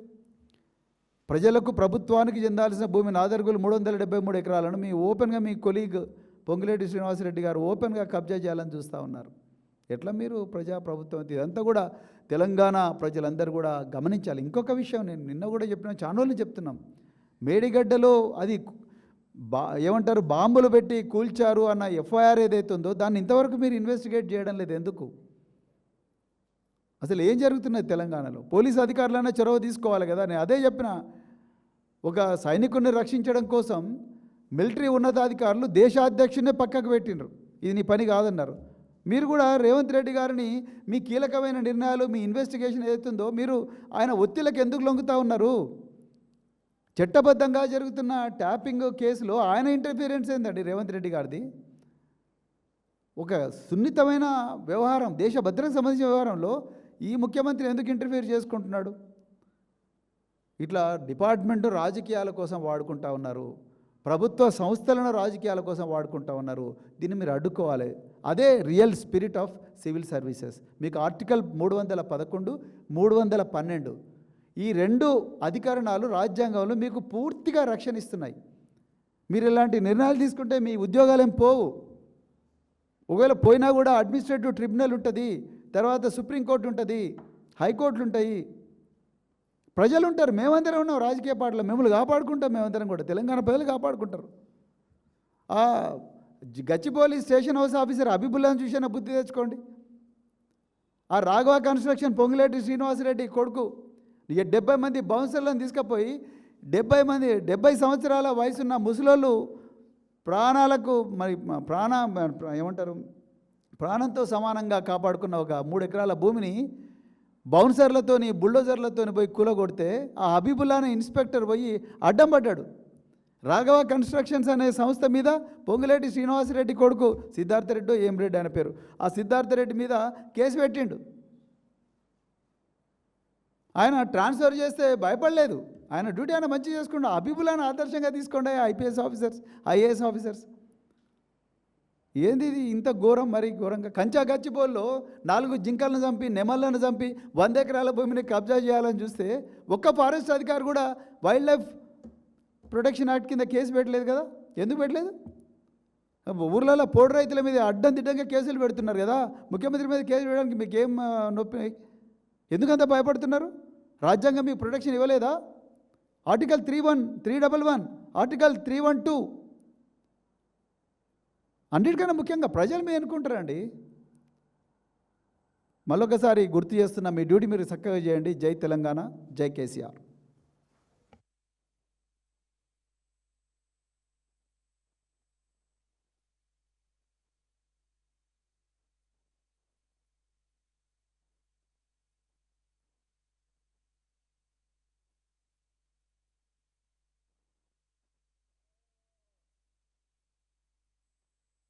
ప్రజలకు ప్రభుత్వానికి చెందాల్సిన భూమి నాదర్గులు 373 ఎకరాలను మీ ఓపెన్గా మీ కొలీగ్ పొంగులేటి శ్రీనివాసరెడ్డి గారు ఓపెన్గా కబ్జా చేయాలని చూస్తూ ఉన్నారు. ఎట్లా మీరు ప్రజాప్రభుత్వం ఇదంతా కూడా తెలంగాణ ప్రజలందరూ కూడా గమనించాలి. ఇంకొక విషయం నేను నిన్న కూడా చెప్పిన, చాలా రోజులు చెప్తున్నాం, మేడిగడ్డలో అది ఏమంటారు బాంబులు పెట్టి కూల్చారు అన్న ఎఫ్ఐఆర్ ఏదైతే ఉందో దాన్ని ఇంతవరకు మీరు ఇన్వెస్టిగేట్ చేయడం లేదు. ఎందుకు? అసలు ఏం జరుగుతున్నది తెలంగాణలో? పోలీసు అధికారులైనా చొరవ తీసుకోవాలి కదా. నేను అదే చెప్పిన, ఒక సైనికుడిని రక్షించడం కోసం మిలిటరీ ఉన్నతాధికారులు దేశాధ్యక్షుడినే పక్కకు పెట్టినరు. ఇది నీ పని కాదన్నారు. మీరు కూడా రేవంత్ రెడ్డి గారిని మీ కీలకమైన నిర్ణయాలు, మీ ఇన్వెస్టిగేషన్ ఏదైతుందో మీరు ఆయన ఒత్తిళ్ళకి ఎందుకు లొంగుతూ ఉన్నారు? చట్టబద్ధంగా జరుగుతున్న ట్యాపింగ్ కేసులో ఆయన ఇంటర్ఫీరెన్స్ ఏందండి రేవంత్ రెడ్డి గారిది? ఒక సున్నితమైన వ్యవహారం, దేశ భద్రతకు సంబంధించిన వ్యవహారంలో ఈ ముఖ్యమంత్రి ఎందుకు ఇంటర్ఫీర్ చేసుకుంటున్నాడు? ఇట్లా డిపార్ట్మెంటు రాజకీయాల కోసం వాడుకుంటా ఉన్నారు, ప్రభుత్వ సంస్థలను రాజకీయాల కోసం వాడుకుంటా ఉన్నారు. దీన్ని మీరు అడ్డుకోవాలి. అదే real spirit of civil services. మీకు ఆర్టికల్ 311, 312 ఈ 2 అధికరణాలు రాజ్యాంగంలో మీకు పూర్తిగా రక్షణ ఇస్తున్నాయి. మీరు ఇలాంటి నిర్ణయాలు తీసుకుంటే మీ ఉద్యోగాలేం పోవు. ఒకవేళ పోయినా కూడా అడ్మినిస్ట్రేటివ్ ట్రిబ్యునల్ ఉంటుంది, తర్వాత సుప్రీంకోర్టు ఉంటుంది, హైకోర్టులు ఉంటాయి, ప్రజలు ఉంటారు. మేమందరం ఉన్నాం రాజకీయ పార్టీలో, మిమ్మల్ని కాపాడుకుంటాం. మేమందరం కూడా తెలంగాణ ప్రజలు కాపాడుకుంటారు. గచ్చిబౌలి స్టేషన్ హౌస్ ఆఫీసర్ హబీబుల్లాని చూసిన బుద్ధి తెచ్చుకోండి. ఆ రాఘవ కన్స్ట్రక్షన్ పొంగులేటి శ్రీనివాసరెడ్డి కొడుకు 70 మంది బౌన్సర్లను తీసుకుపోయి 70 సంవత్సరాల వయసున్న ముసలోళ్ళు ప్రాణాలకు మరి ఏమంటారు ప్రాణంతో సమానంగా కాపాడుకున్న ఒక 3 ఎకరాల భూమిని బౌన్సర్లతోని బుల్డోజర్లతోని పోయి కూలగొడితే ఆ హబీబుల్లాని ఇన్స్పెక్టర్ పోయి అడ్డం పడ్డాడు. రాఘవ కన్స్ట్రక్షన్స్ అనే సంస్థ మీద పొంగులేటి శ్రీనివాసరెడ్డి కొడుకు సిద్ధార్థరెడ్డి ఏం రెడ్డి ఆయన పేరు, ఆ సిద్ధార్థరెడ్డి మీద కేసు పెట్టిండు. ఆయన ట్రాన్స్ఫర్ చేస్తే భయపడలేదు. ఆయన డ్యూటీ ఆయన మంచిగా చేసుకుంటూ హబీబుల్లాని ఆదర్శంగా తీసుకోండి ఐపీఎస్ ఆఫీసర్స్, ఐఏఎస్ ఆఫీసర్స్. ఏంది ఇది ఇంత ఘోరం? మరి ఘోరంగా కంచా గచ్చిబౌలిలో 4 జింకలను చంపి నెమళ్ళను చంపి 100 ఎకరాల భూమిని కబ్జా చేయాలని చూస్తే ఒక్క ఫారెస్ట్ అధికారి కూడా వైల్డ్ లైఫ్ ప్రొటెక్షన్ యాక్ట్ కింద కేసు పెట్టలేదు కదా. ఎందుకు పెట్టలేదు? ఊర్లలో పోడు రైతుల మీద అడ్డం దిడ్డంగా కేసులు పెడుతున్నారు కదా. ముఖ్యమంత్రి మీద కేసు పెట్టడానికి మీకు ఏం నొప్పి? ఎందుకంత భయపడుతున్నారు? రాజ్యాంగం మీకు ప్రొటెక్షన్ ఇవ్వలేదా? ఆర్టికల్ 311, ఆర్టికల్ 312 అన్నిటికన్నా ముఖ్యంగా ప్రజలు మీరు అనుకుంటారండి. మళ్ళొకసారి గుర్తు చేస్తున్న, మీ డ్యూటీ మీరు చక్కగా చేయండి. జై తెలంగాణ, జై కేసీఆర్.